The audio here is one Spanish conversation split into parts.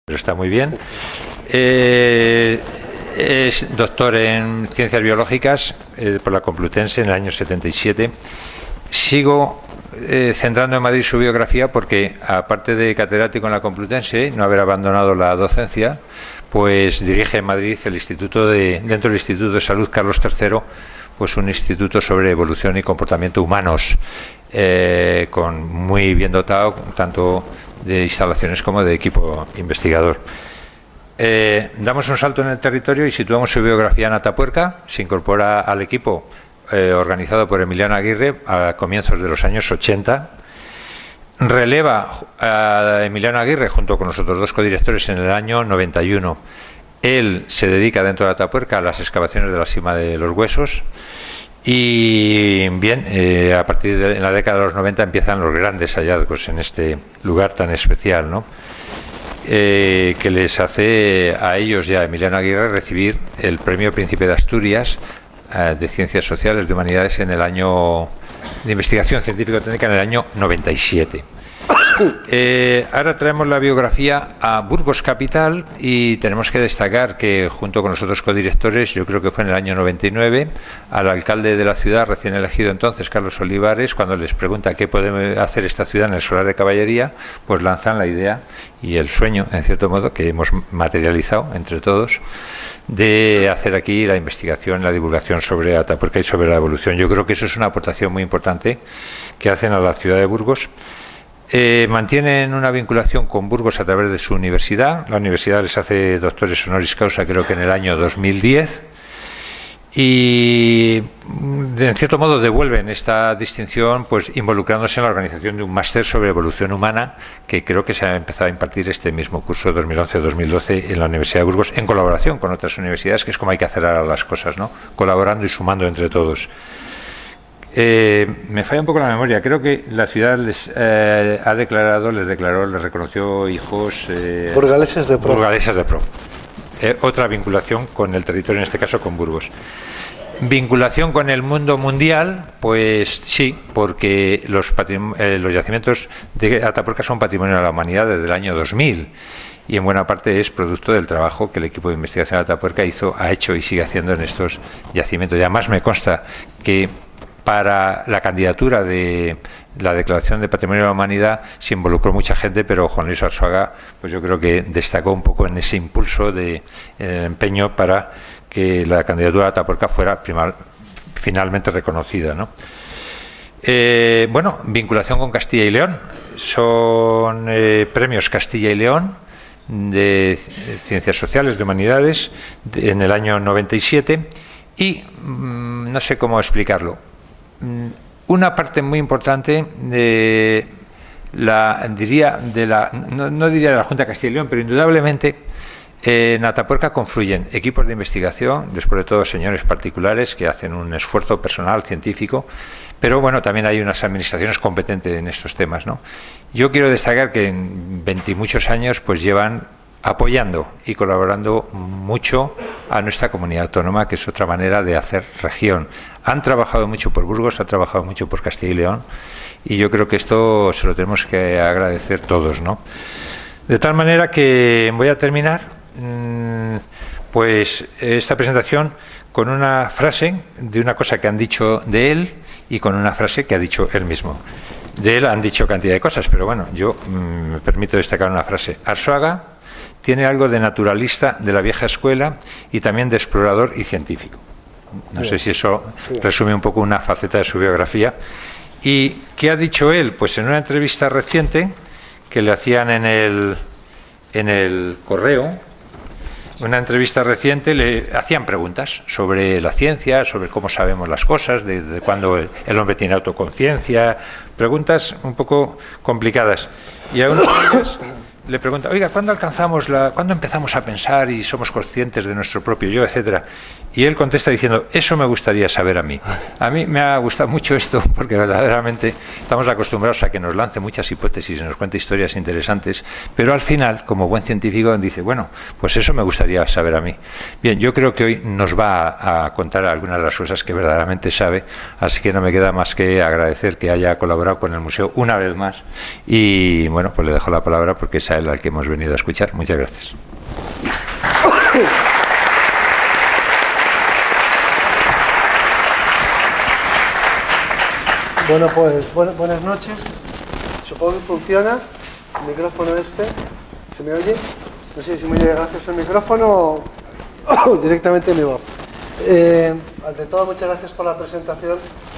pero está muy bien. Es doctor en Ciencias Biológicas por la Complutense en el año 77. Sigo centrando en Madrid su biografía porque, aparte de catedrático en la Complutense, no haber abandonado la docencia, pues dirige en Madrid el dentro del Instituto de Salud Carlos III, pues un instituto sobre evolución y comportamiento humanos, muy bien dotado tanto de instalaciones como de equipo investigador. Damos un salto en el territorio y situamos su biografía en Atapuerca. Se incorpora al equipo organizado por Emiliano Aguirre a comienzos de los años 80. Releva a Emiliano Aguirre junto con los otros dos codirectores en el año 91. Él se dedica dentro de Atapuerca a las excavaciones de la Sima de los Huesos. Y bien, a partir de la década de los 90 empiezan los grandes hallazgos en este lugar tan especial, ¿no? Que les hace a ellos y a Emiliano Aguirre recibir el Premio Príncipe de Asturias de Ciencias Sociales de Humanidades en el año de Investigación Científico-Técnica en el año 97. Ahora traemos la biografía a Burgos Capital y tenemos que destacar que junto con los otros codirectores, yo creo que fue en el año 99, al alcalde de la ciudad recién elegido entonces, Carlos Olivares, cuando les pregunta qué puede hacer esta ciudad en el solar de Caballería, pues lanzan la idea y el sueño, en cierto modo, que hemos materializado entre todos, de hacer aquí la investigación, la divulgación sobre Atapuerca y sobre la evolución. Yo creo que eso es una aportación muy importante que hacen a la ciudad de Burgos. Mantienen una vinculación con Burgos a través de su universidad. La universidad les hace doctores honoris causa, creo que en el año 2010, y en cierto modo devuelven esta distinción pues involucrándose en la organización de un máster sobre evolución humana que creo que se ha empezado a impartir este mismo curso 2011-2012 en la Universidad de Burgos, en colaboración con otras universidades, que es como hay que hacer ahora las cosas, ¿no? Colaborando y sumando entre todos. Me falla un poco la memoria. Creo que la ciudad les reconoció hijos burgaleses de pro. Burgaleses de pro. Otra vinculación con el territorio, en este caso con Burgos. Vinculación con el mundo mundial, pues sí, porque los yacimientos de Atapuerca son patrimonio de la humanidad desde el año 2000 y en buena parte es producto del trabajo que el equipo de investigación de Atapuerca ha hecho y sigue haciendo en estos yacimientos. Y además me consta que para la candidatura de la Declaración de Patrimonio de la Humanidad se involucró mucha gente, pero Juan Luis Arzuaga, pues yo creo que destacó un poco en ese impulso de empeño para que la candidatura de Atapuerca fuera finalmente reconocida, ¿no? Bueno, vinculación con Castilla y León. Son premios Castilla y León de Ciencias Sociales, de Humanidades, en el año 97, y no sé cómo explicarlo. Una parte muy importante de no diría de la Junta de Castilla y León, pero indudablemente en Atapuerca confluyen equipos de investigación, después de todo señores particulares que hacen un esfuerzo personal científico, pero bueno, también hay unas administraciones competentes en estos temas, ¿no? Yo quiero destacar que en 20 y muchos años pues llevan apoyando y colaborando mucho a nuestra comunidad autónoma, que es otra manera de hacer región. Han trabajado mucho por Burgos, han trabajado mucho por Castilla y León, y yo creo que esto se lo tenemos que agradecer todos, ¿no? De tal manera que voy a terminar pues esta presentación con una frase de una cosa que han dicho de él y con una frase que ha dicho él mismo. De él han dicho cantidad de cosas, pero bueno, yo me permito destacar una frase. Arzuaga tiene algo de naturalista de la vieja escuela y también de explorador y científico. No sé si eso resume un poco una faceta de su biografía. ¿Y qué ha dicho él? Pues en una entrevista reciente que le hacían en el Correo, una entrevista reciente, le hacían preguntas sobre la ciencia, sobre cómo sabemos las cosas, de cuándo el hombre tiene autoconciencia, preguntas un poco complicadas. Y a uno de ellos le pregunta, oiga, ¿cuándo empezamos a pensar y somos conscientes de nuestro propio yo, etcétera? Y él contesta diciendo, eso me gustaría saber a mí. A mí me ha gustado mucho esto porque verdaderamente estamos acostumbrados a que nos lance muchas hipótesis y nos cuente historias interesantes, pero al final, como buen científico, dice, bueno, pues eso me gustaría saber a mí. Bien, yo creo que hoy nos va a contar algunas de las cosas que verdaderamente sabe, así que no me queda más que agradecer que haya colaborado con el museo una vez más y, bueno, pues le dejo la palabra porque es a Israel al que hemos venido a escuchar. Muchas gracias. Bueno, pues buenas noches. Supongo que funciona el micrófono este. ¿Se me oye? No sé si me oye gracias al micrófono o directamente mi voz. Ante todo, muchas gracias por la presentación,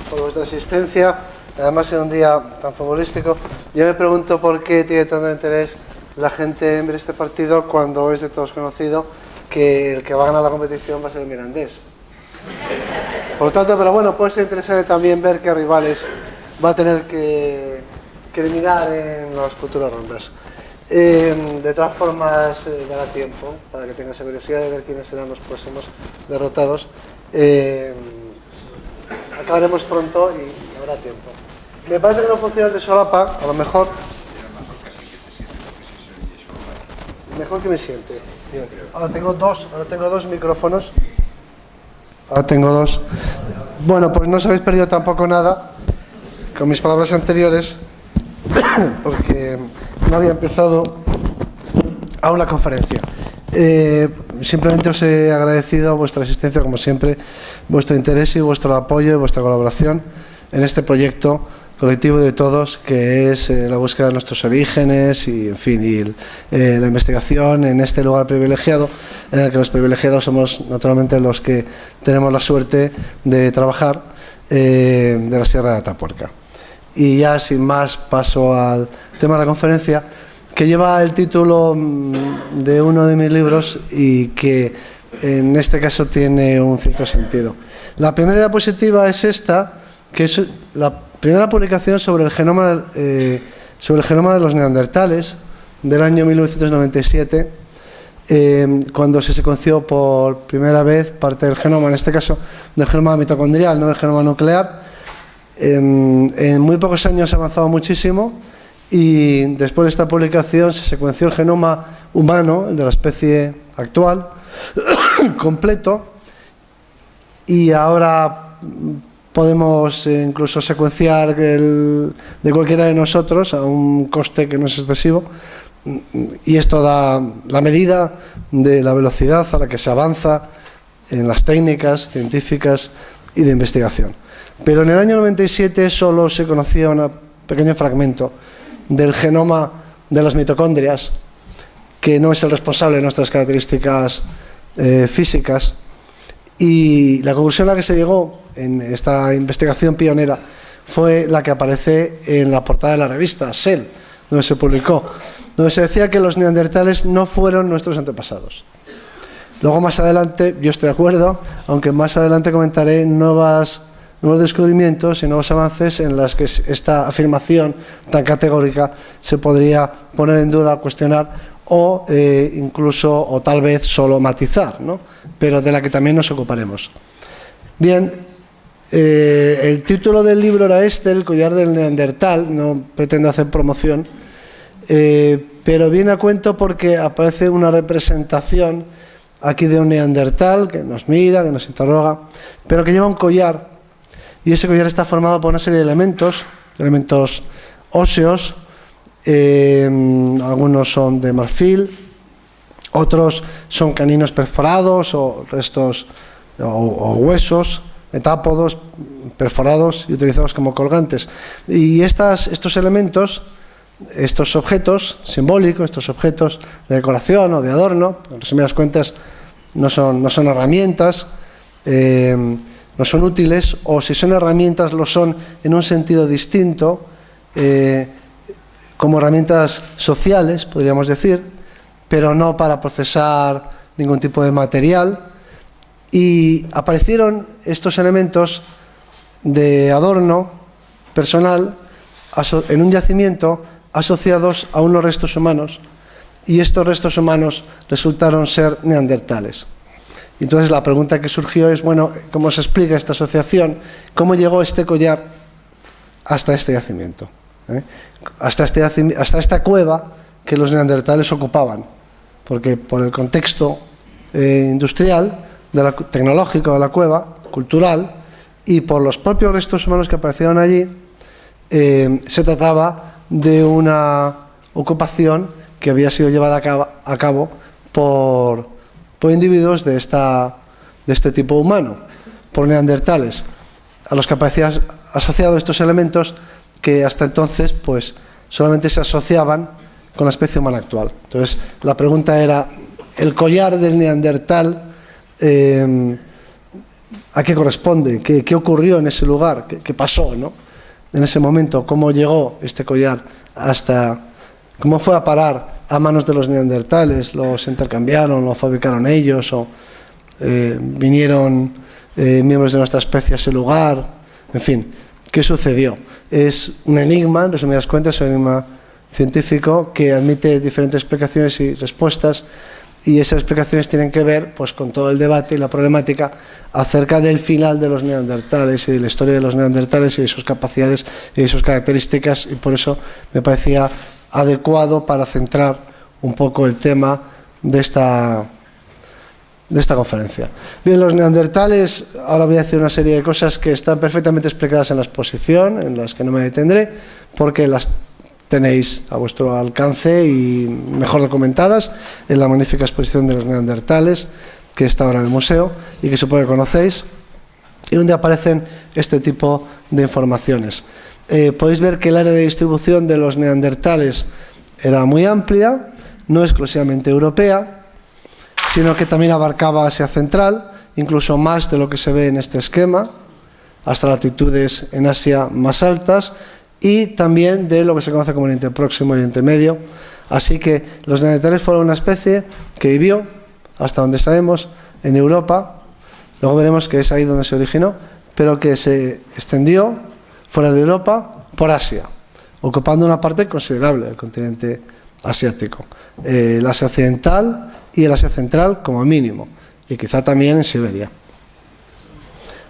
por vuestra asistencia. Además, en un día tan futbolístico. Yo me pregunto por qué tiene tanto interés la gente en ver este partido cuando es de todos conocido que el que va a ganar la competición va a ser el Mirandés. Por lo tanto, pero bueno, puede ser interesante también ver qué rivales va a tener que eliminar en las futuras rondas. De todas formas, dará tiempo para que tengas curiosidad de ver quiénes serán los próximos derrotados. Acabaremos pronto y habrá tiempo. Me parece que no funciona el de solapa, a lo mejor. Mejor que me siente. Bien. Ahora tengo dos micrófonos. Ahora tengo dos. Bueno, pues no os habéis perdido tampoco nada con mis palabras anteriores, porque no había empezado aún la conferencia. Simplemente os he agradecido vuestra asistencia, como siempre, vuestro interés y vuestro apoyo y vuestra colaboración en este proyecto colectivo de todos, que es la búsqueda de nuestros orígenes y, en fin, y la investigación en este lugar privilegiado, en el que los privilegiados somos naturalmente los que tenemos la suerte de trabajar de la Sierra de Atapuerca. Y ya sin más paso al tema de la conferencia, que lleva el título de uno de mis libros y que en este caso tiene un cierto sentido. La primera diapositiva es esta, que es la primera publicación sobre el genoma de los neandertales del año 1997, cuando se secuenció por primera vez parte del genoma, en este caso del genoma mitocondrial, no del genoma nuclear. En muy pocos años se ha avanzado muchísimo y después de esta publicación se secuenció el genoma humano, el de la especie actual, completo, y ahora podemos incluso secuenciar de cualquiera de nosotros a un coste que no es excesivo, y esto da la medida de la velocidad a la que se avanza en las técnicas científicas y de investigación. Pero en el año 97 solo se conocía un pequeño fragmento del genoma de las mitocondrias, que no es el responsable de nuestras características físicas, y la conclusión a la que se llegó en esta investigación pionera fue la que aparece en la portada de la revista Cell, donde se publicó, donde se decía que los neandertales no fueron nuestros antepasados. Luego, más adelante, yo estoy de acuerdo, aunque más adelante comentaré nuevos descubrimientos y nuevos avances en las que esta afirmación tan categórica se podría poner en duda, cuestionar o incluso, o tal vez solo matizar, ¿no? Pero de la que también nos ocuparemos. Bien, el título del libro era este, El collar del neandertal. No pretendo hacer promoción, pero viene a cuento porque aparece una representación aquí de un neandertal que nos mira, que nos interroga, pero que lleva un collar, y ese collar está formado por una serie de elementos óseos. Algunos son de marfil, otros son caninos perforados o restos o huesos, metápodos perforados y utilizados como colgantes. Y estos elementos, estos objetos simbólicos, estos objetos de decoración o de adorno, en resumidas cuentas, no son herramientas, no son útiles, o si son herramientas lo son en un sentido distinto, como herramientas sociales, podríamos decir, pero no para procesar ningún tipo de material. Y aparecieron estos elementos de adorno personal en un yacimiento asociados a unos restos humanos, y estos restos humanos resultaron ser neandertales. Entonces la pregunta que surgió es, bueno, ¿cómo se explica esta asociación? ¿Cómo llegó este collar hasta este yacimiento? Hasta esta cueva que los neandertales ocupaban, porque por el contexto industrial, tecnológico de la cueva, cultural, y por los propios restos humanos que aparecieron allí, se trataba de una ocupación que había sido llevada a cabo por individuos de este tipo humano, por neandertales, a los que aparecían asociados estos elementos que hasta entonces pues solamente se asociaban con la especie humana actual. Entonces la pregunta era, ¿el collar del neandertal a qué corresponde? ¿Qué ocurrió en ese lugar? ¿Qué pasó, ¿no? En ese momento? ¿Cómo llegó este collar cómo fue a parar a manos de los neandertales? ¿Los intercambiaron, lo fabricaron ellos o vinieron miembros de nuestra especie a ese lugar? En fin, ¿qué sucedió? Es un enigma, en resumidas cuentas, es un enigma científico que admite diferentes explicaciones y respuestas, y esas explicaciones tienen que ver pues con todo el debate y la problemática acerca del final de los neandertales y de la historia de los neandertales y de sus capacidades y de sus características, y por eso me parecía adecuado para centrar un poco el tema de esta conferencia. Bien, los neandertales, ahora voy a decir una serie de cosas que están perfectamente explicadas en la exposición, en las que no me detendré, porque las tenéis a vuestro alcance y mejor documentadas en la magnífica exposición de los neandertales que está ahora en el museo y que supongo que conocéis, y donde aparecen este tipo de informaciones. Podéis ver que el área de distribución de los neandertales era muy amplia, no exclusivamente europea, sino que también abarcaba Asia Central, incluso más de lo que se ve en este esquema, hasta latitudes en Asia más altas, y también de lo que se conoce como Oriente Próximo y Oriente Medio. Así que los neandertales fueron una especie que vivió, hasta donde sabemos, en Europa. Luego veremos que es ahí donde se originó, pero que se extendió fuera de Europa por Asia, ocupando una parte considerable del continente asiático, el Asia Occidental y el Asia Central como mínimo, y quizá también en Siberia.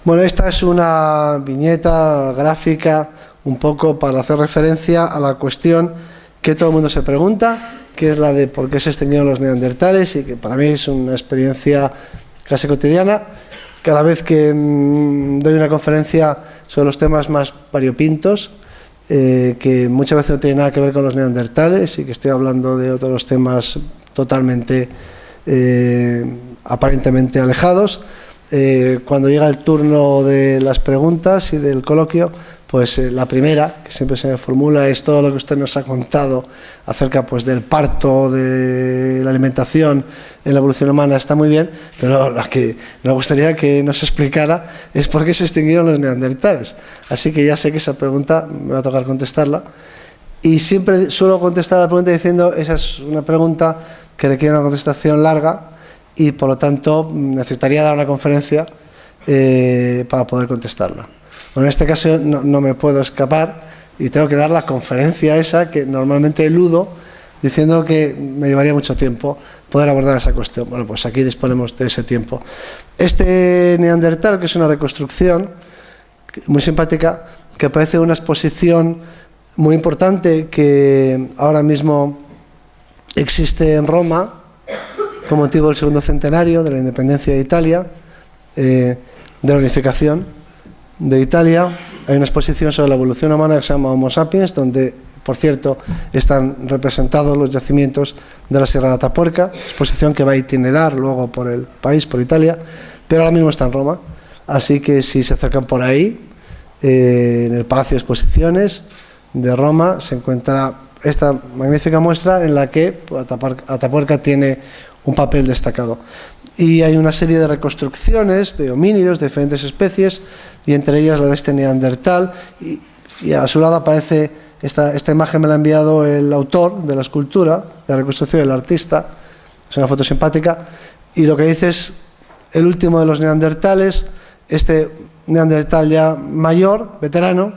Bueno, esta es una viñeta gráfica un poco para hacer referencia a la cuestión que todo el mundo se pregunta, que es la de por qué se extinguieron los neandertales, y que para mí es una experiencia casi cotidiana. Cada vez que doy una conferencia sobre los temas más variopintos, que muchas veces no tienen nada que ver con los neandertales y que estoy hablando de otros temas totalmente aparentemente alejados, cuando llega el turno de las preguntas y del coloquio, pues la primera que siempre se me formula es todo lo que usted nos ha contado acerca pues del parto, de la alimentación en la evolución humana, está muy bien, pero la que me gustaría que nos explicara es por qué se extinguieron los neandertales. Así que ya sé que esa pregunta me va a tocar contestarla, y siempre suelo contestar la pregunta diciendo esa es una pregunta que requiere una contestación larga y por lo tanto necesitaría dar una conferencia para poder contestarla. Bueno, en este caso no me puedo escapar y tengo que dar la conferencia esa que normalmente eludo, diciendo que me llevaría mucho tiempo poder abordar esa cuestión. Bueno, pues aquí disponemos de ese tiempo. Este neandertal, que es una reconstrucción muy simpática, que aparece en una exposición muy importante que ahora mismo existe en Roma con motivo del segundo centenario de la independencia de Italia, de la unificación de Italia. Hay una exposición sobre la evolución humana que se llama Homo sapiens, donde, por cierto, están representados los yacimientos de la Sierra de Atapuerca, exposición que va a itinerar luego por el país, por Italia, pero ahora mismo está en Roma. Así que si se acercan por ahí, en el Palacio de Exposiciones de Roma, se encuentra esta magnífica muestra en la que Atapuerca tiene un papel destacado. Y hay una serie de reconstrucciones de homínidos de diferentes especies, y entre ellas la de este neandertal, y a su lado aparece esta imagen, me la ha enviado el autor de la escultura, de la reconstrucción, el artista, es una foto simpática, y lo que dice es el último de los neandertales, este neandertal ya mayor, veterano,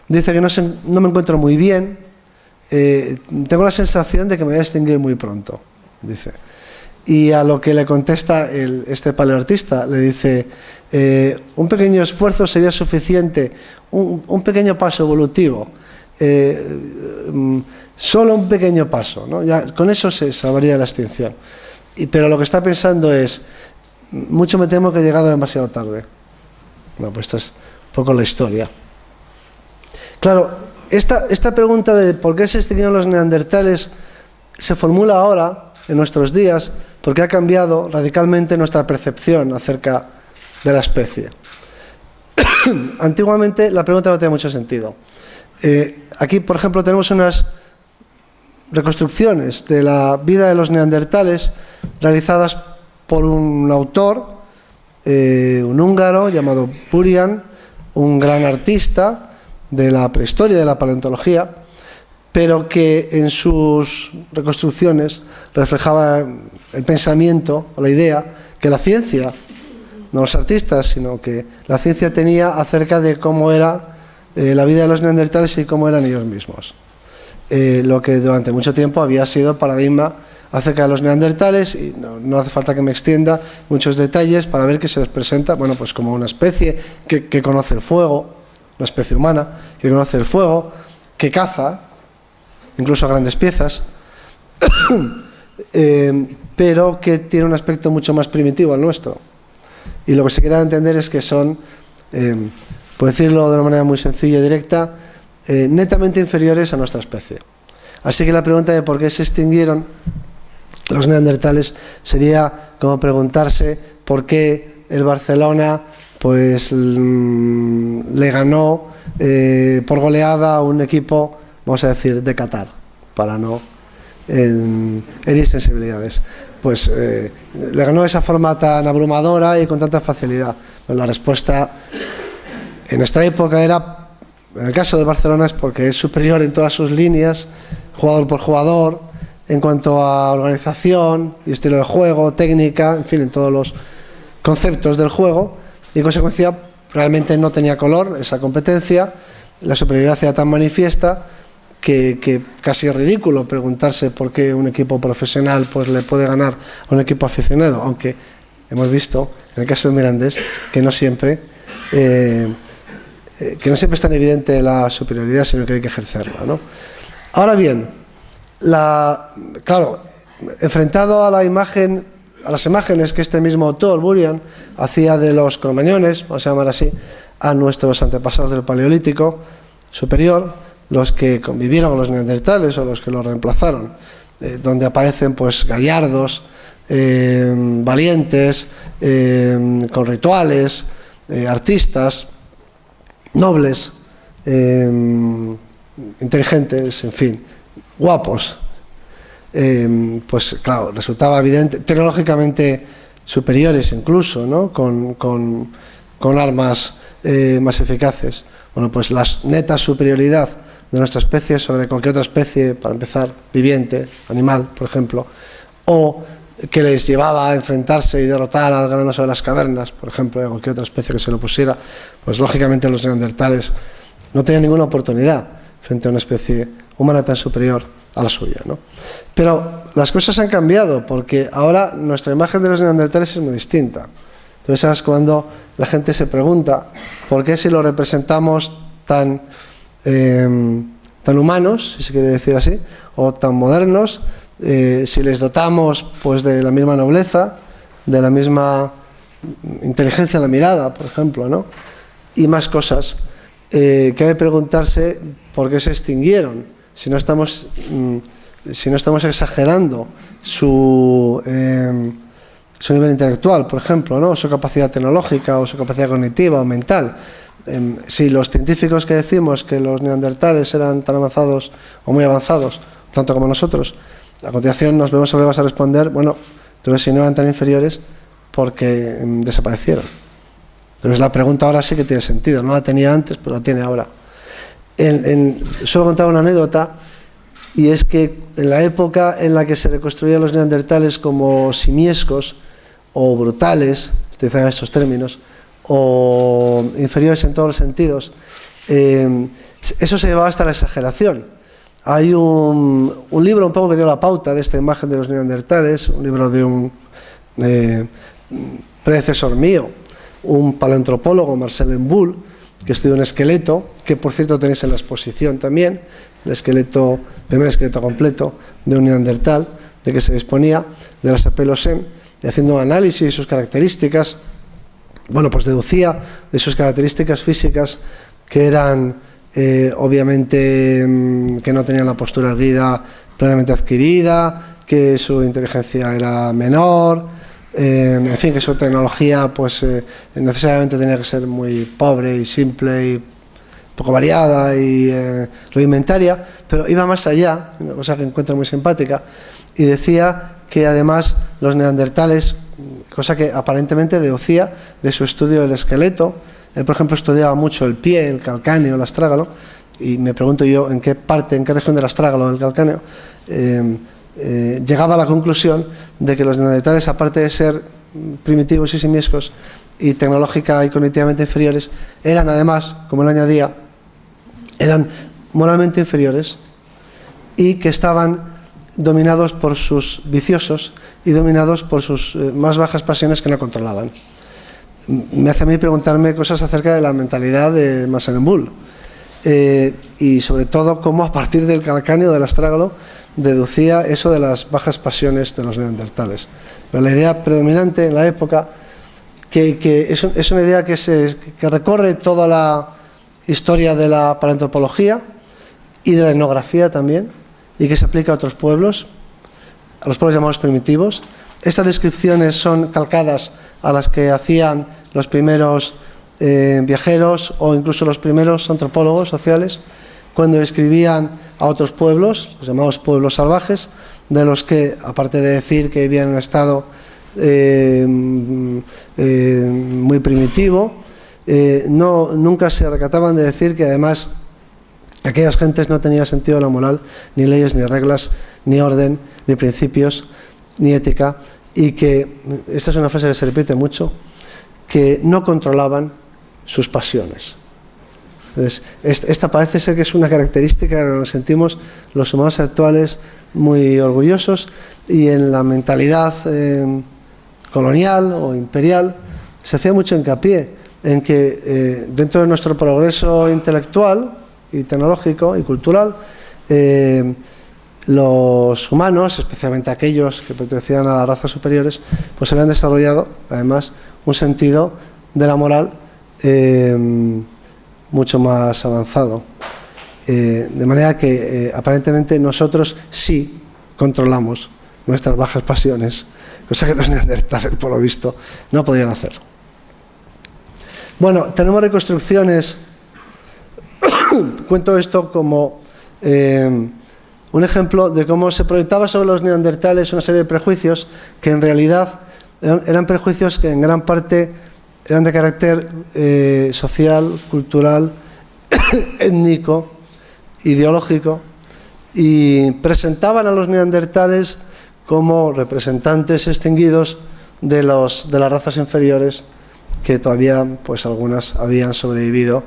dice que no me encuentro muy bien, tengo la sensación de que me voy a extinguir muy pronto, dice. Y a lo que le contesta este paleoartista, le dice, un pequeño esfuerzo sería suficiente, un pequeño paso evolutivo, solo un pequeño paso, ¿no? Ya, con eso se salvaría la extinción. Pero lo que está pensando es, mucho me temo que he llegado demasiado tarde. Bueno, pues esta es un poco la historia. Claro, esta pregunta de por qué se extinguieron los neandertales se formula ahora, en nuestros días, porque ha cambiado radicalmente nuestra percepción acerca de la especie. Antiguamente la pregunta no tenía mucho sentido. Aquí, por ejemplo, tenemos unas reconstrucciones de la vida de los neandertales realizadas por un autor, un húngaro llamado Burian, un gran artista de la prehistoria, de la paleontología, pero que en sus reconstrucciones reflejaba el pensamiento o la idea que la ciencia, no los artistas, sino que la ciencia tenía acerca de cómo era la vida de los neandertales y cómo eran ellos mismos. Lo que durante mucho tiempo había sido paradigma acerca de los neandertales, y no hace falta que me extienda muchos detalles para ver que se les presenta, bueno, pues como una especie que conoce el fuego, una especie humana, que conoce el fuego, que caza, incluso a grandes piezas, pero que tiene un aspecto mucho más primitivo al nuestro. Y lo que se quiere entender es que son, por decirlo de una manera muy sencilla y directa, netamente inferiores a nuestra especie. Así que la pregunta de por qué se extinguieron los neandertales sería como preguntarse por qué el Barcelona pues le ganó por goleada a un equipo, vamos a decir, de Qatar, para no herir sensibilidades. Pues le ganó de esa forma tan abrumadora y con tanta facilidad. Pues la respuesta en esta época era, en el caso de Barcelona, es porque es superior en todas sus líneas, jugador por jugador, en cuanto a organización y estilo de juego, técnica, en fin, en todos los conceptos del juego, y en consecuencia realmente no tenía color esa competencia. La superioridad era tan manifiesta que casi es ridículo preguntarse por qué un equipo profesional pues le puede ganar a un equipo aficionado, aunque hemos visto en el caso de Mirandés que no siempre es tan evidente la superioridad, sino que hay que ejercerla, ¿no? Ahora bien, claro, enfrentado a las imágenes que este mismo autor, Burian, hacía de los cromañones, vamos a llamar así, a nuestros antepasados del Paleolítico superior, los que convivieron con los neandertales o los que los reemplazaron, donde aparecen pues gallardos, valientes, con rituales, artistas, nobles, inteligentes, en fin, guapos, pues claro, resultaba evidente, tecnológicamente superiores incluso, ¿no? Con armas más eficaces. Bueno, pues la neta superioridad de nuestra especie sobre cualquier otra especie, para empezar, viviente, animal, por ejemplo, o que les llevaba a enfrentarse y derrotar al gran oso de las cavernas, por ejemplo, de cualquier otra especie que se lo pusiera, pues lógicamente los neandertales no tenían ninguna oportunidad frente a una especie humana tan superior a la suya, ¿no? Pero las cosas han cambiado, porque ahora nuestra imagen de los neandertales es muy distinta. Entonces es cuando la gente se pregunta por qué si lo representamos tan humanos, si se quiere decir así, o tan modernos, si les dotamos pues de la misma nobleza, de la misma inteligencia en la mirada, por ejemplo, ¿no? Y más cosas, que hay que preguntarse por qué se extinguieron, si no estamos exagerando su nivel intelectual, por ejemplo, ¿no? Su capacidad tecnológica o su capacidad cognitiva o mental. Si los científicos que decimos que los neandertales eran tan avanzados o muy avanzados, tanto como nosotros, a continuación nos vemos obligados a responder, bueno, entonces si no eran tan inferiores, ¿por qué desaparecieron? Entonces la pregunta ahora sí que tiene sentido, no la tenía antes, pero la tiene ahora. Solo contar una anécdota, y es que en la época en la que se reconstruían los neandertales como simiescos o brutales, utilizan estos términos, o inferiores en todos los sentidos, eso se llevaba hasta la exageración. Hay un libro un poco que dio la pauta de esta imagen de los neandertales, un libro de un predecesor mío, un paleoantropólogo, Marcel Emboul, que estudió un esqueleto, que por cierto tenéis en la exposición también, el primer esqueleto completo de un neandertal, de que se disponía, de la Sapelosem, y haciendo un análisis de sus características, bueno, pues deducía de sus características físicas que eran obviamente que no tenían la postura erguida plenamente adquirida, que su inteligencia era menor, en fin, que su tecnología pues necesariamente tenía que ser muy pobre y simple y poco variada y rudimentaria, pero iba más allá, una cosa que encuentro muy simpática, y decía que además los neandertales, cosa que aparentemente deducía de su estudio del esqueleto, él por ejemplo estudiaba mucho el pie, el calcáneo, el astrágalo, y me pregunto yo en qué región del astrágalo del calcáneo llegaba a la conclusión de que los neandertales, aparte de ser primitivos y simiescos y tecnológica y cognitivamente inferiores, eran además, como él añadía, eran moralmente inferiores y que estaban dominados por sus viciosos y dominados por sus más bajas pasiones que no controlaban. Me hace a mí preguntarme cosas acerca de la mentalidad de Massalembull y sobre todo cómo a partir del calcáneo, del astrágalo, deducía eso de las bajas pasiones de los neandertales. Pero la idea predominante en la época, que es una idea que recorre toda la historia de la paleoantropología y de la etnografía también, y que se aplica a otros pueblos, a los pueblos llamados primitivos. Estas descripciones son calcadas a las que hacían los primeros viajeros o incluso los primeros antropólogos sociales cuando describían a otros pueblos, los llamados pueblos salvajes, de los que, aparte de decir que vivían en un estado muy primitivo, nunca se recataban de decir que además aquellas gentes no tenían sentido de la moral, ni leyes, ni reglas, ni orden, ni principios, ni ética, y que, esta es una frase que se repite mucho, que no controlaban sus pasiones. Entonces, esta parece ser que es una característica que nos sentimos los humanos actuales muy orgullosos, y en la mentalidad colonial o imperial se hacía mucho hincapié en que dentro de nuestro progreso intelectual y tecnológico y cultural, los humanos, especialmente aquellos que pertenecían a las razas superiores, pues habían desarrollado además un sentido de la moral mucho más avanzado, de manera que aparentemente nosotros sí controlamos nuestras bajas pasiones, cosa que los neandertales, por lo visto, no podían hacer. Bueno, tenemos reconstrucciones. Cuento esto como un ejemplo de cómo se proyectaba sobre los neandertales una serie de prejuicios que en realidad eran prejuicios que en gran parte eran de carácter social, cultural, étnico, ideológico, y presentaban a los neandertales como representantes extinguidos de las razas inferiores, que todavía pues algunas habían sobrevivido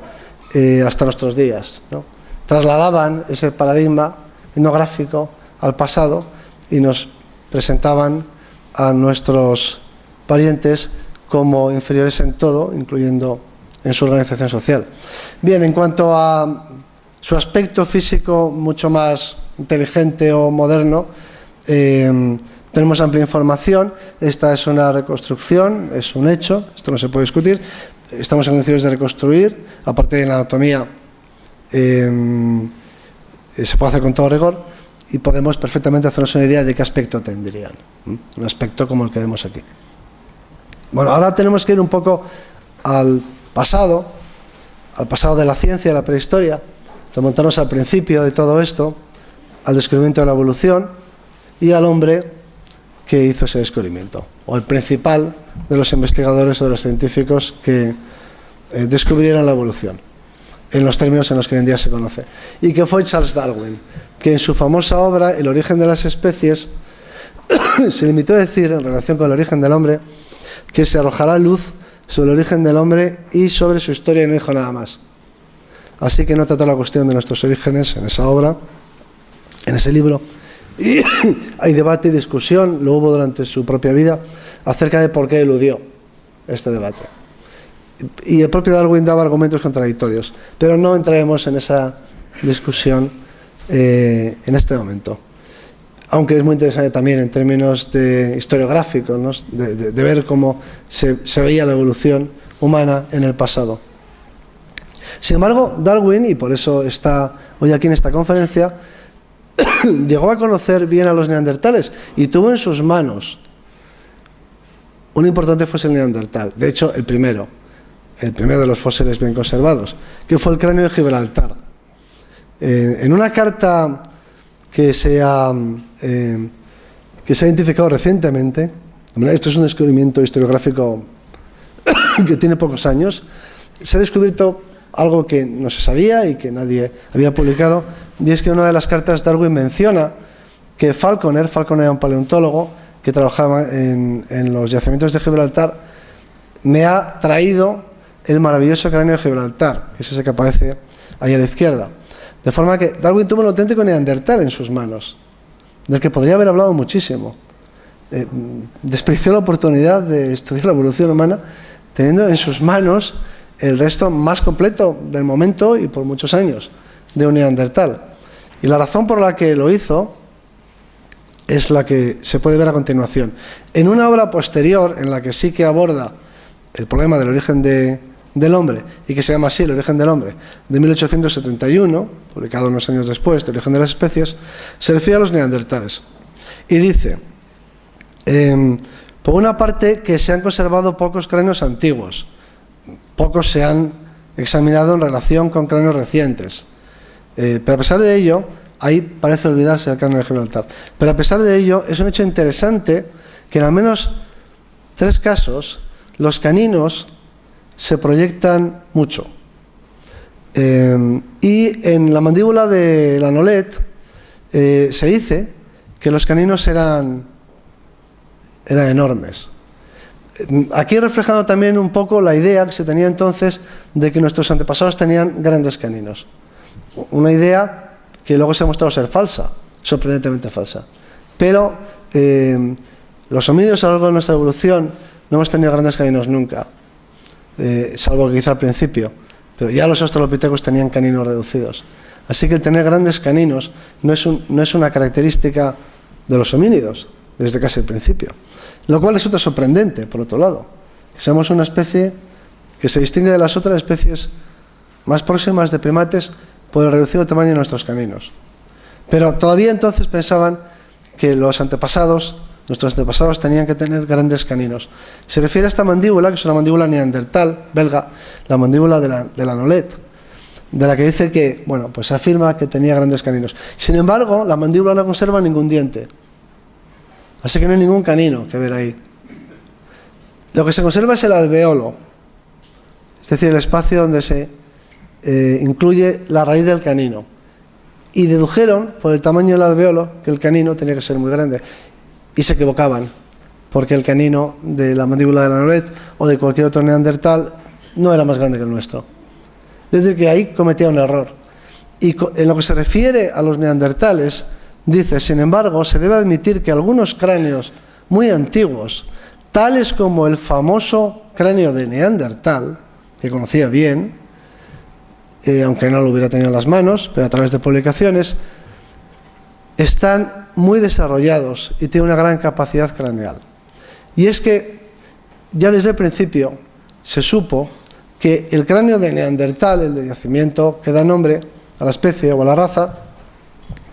hasta nuestros días, ¿no? Trasladaban ese paradigma etnográfico al pasado y nos presentaban a nuestros parientes como inferiores en todo, incluyendo en su organización social. Bien, en cuanto a su aspecto físico mucho más inteligente o moderno, tenemos amplia información. Esta es una reconstrucción, es un hecho, esto no se puede discutir. Estamos en condiciones de reconstruir, aparte de la anatomía, se puede hacer con todo rigor y podemos perfectamente hacernos una idea de qué aspecto tendrían. Un aspecto como el que vemos aquí. Bueno, ahora tenemos que ir un poco al pasado de la ciencia, de la prehistoria, remontarnos al principio de todo esto, al descubrimiento de la evolución y al hombre que hizo ese descubrimiento, o el principal de los investigadores o de los científicos que descubrieron la evolución, en los términos en los que hoy en día se conoce, y que fue Charles Darwin, que en su famosa obra El origen de las especies se limitó a decir, en relación con el origen del hombre, que se arrojará luz sobre el origen del hombre y sobre su historia, y no dijo nada más. Así que no trató la cuestión de nuestros orígenes en esa obra, en ese libro, y hay debate y discusión, lo hubo durante su propia vida, acerca de por qué eludió este debate. Y el propio Darwin daba argumentos contradictorios, pero no entraremos en esa discusión en este momento. Aunque es muy interesante también en términos de historiográficos, ¿no? de ver cómo se veía la evolución humana en el pasado. Sin embargo, Darwin, y por eso está hoy aquí en esta conferencia, llegó a conocer bien a los neandertales y tuvo en sus manos un importante fósil neandertal. De hecho, el primero de los fósiles bien conservados, que fue el cráneo de Gibraltar. En una carta que se ha identificado recientemente, esto es un descubrimiento historiográfico que tiene pocos años, se ha descubierto algo que no se sabía y que nadie había publicado, y es que en una de las cartas Darwin menciona que Falconer era un paleontólogo que trabajaba en los yacimientos de Gibraltar, me ha traído el maravilloso cráneo de Gibraltar, que es ese que aparece ahí a la izquierda. De forma que Darwin tuvo un auténtico neandertal en sus manos, del que podría haber hablado muchísimo. Despreció la oportunidad de estudiar la evolución humana teniendo en sus manos el resto más completo del momento y por muchos años de un neandertal. Y la razón por la que lo hizo es la que se puede ver a continuación. En una obra posterior, en la que sí que aborda el problema del origen del hombre, y que se llama así, El origen del hombre, de 1871, publicado unos años después, del origen de las especies, se refiere a los neandertales. Y dice, por una parte, que se han conservado pocos cráneos antiguos, pocos se han examinado en relación con cráneos recientes, pero a pesar de ello, ahí parece olvidarse el cráneo de Gibraltar, pero a pesar de ello, es un hecho interesante que en al menos 3 casos, los caninos se proyectan mucho. Y en la mandíbula de Lanolet se dice que los caninos eran enormes. Aquí reflejando también un poco la idea que se tenía entonces de que nuestros antepasados tenían grandes caninos. Una idea que luego se ha mostrado ser falsa, sorprendentemente falsa. Pero los homínidos a lo largo de nuestra evolución no hemos tenido grandes caninos nunca, salvo que quizá al principio, pero ya los australopithecus tenían caninos reducidos. Así que el tener grandes caninos no es una característica de los homínidos desde casi el principio. Lo cual resulta sorprendente, por otro lado, que seamos una especie que se distingue de las otras especies más próximas de primates por el reducido tamaño de nuestros caninos. Pero todavía entonces pensaban que nuestros antepasados tenían que tener grandes caninos. Se refiere a esta mandíbula, que es una mandíbula neandertal, belga, la mandíbula de Lanolet, de la que dice que, bueno, pues se afirma que tenía grandes caninos. Sin embargo, la mandíbula no conserva ningún diente. Así que no hay ningún canino que ver ahí. Lo que se conserva es el alveolo, es decir, el espacio donde se incluye la raíz del canino. Y dedujeron, por el tamaño del alveolo, que el canino tenía que ser muy grande. Y se equivocaban, porque el canino de la mandíbula de Lanolet o de cualquier otro neandertal no era más grande que el nuestro. Es decir, que ahí cometía un error. Y en lo que se refiere a los neandertales, dice, sin embargo, se debe admitir que algunos cráneos muy antiguos, tales como el famoso cráneo de Neandertal, que conocía bien, aunque no lo hubiera tenido en las manos, pero a través de publicaciones, están muy desarrollados y tienen una gran capacidad craneal. Y es que ya desde el principio se supo que el cráneo de Neandertal, el de yacimiento que da nombre a la especie o a la raza,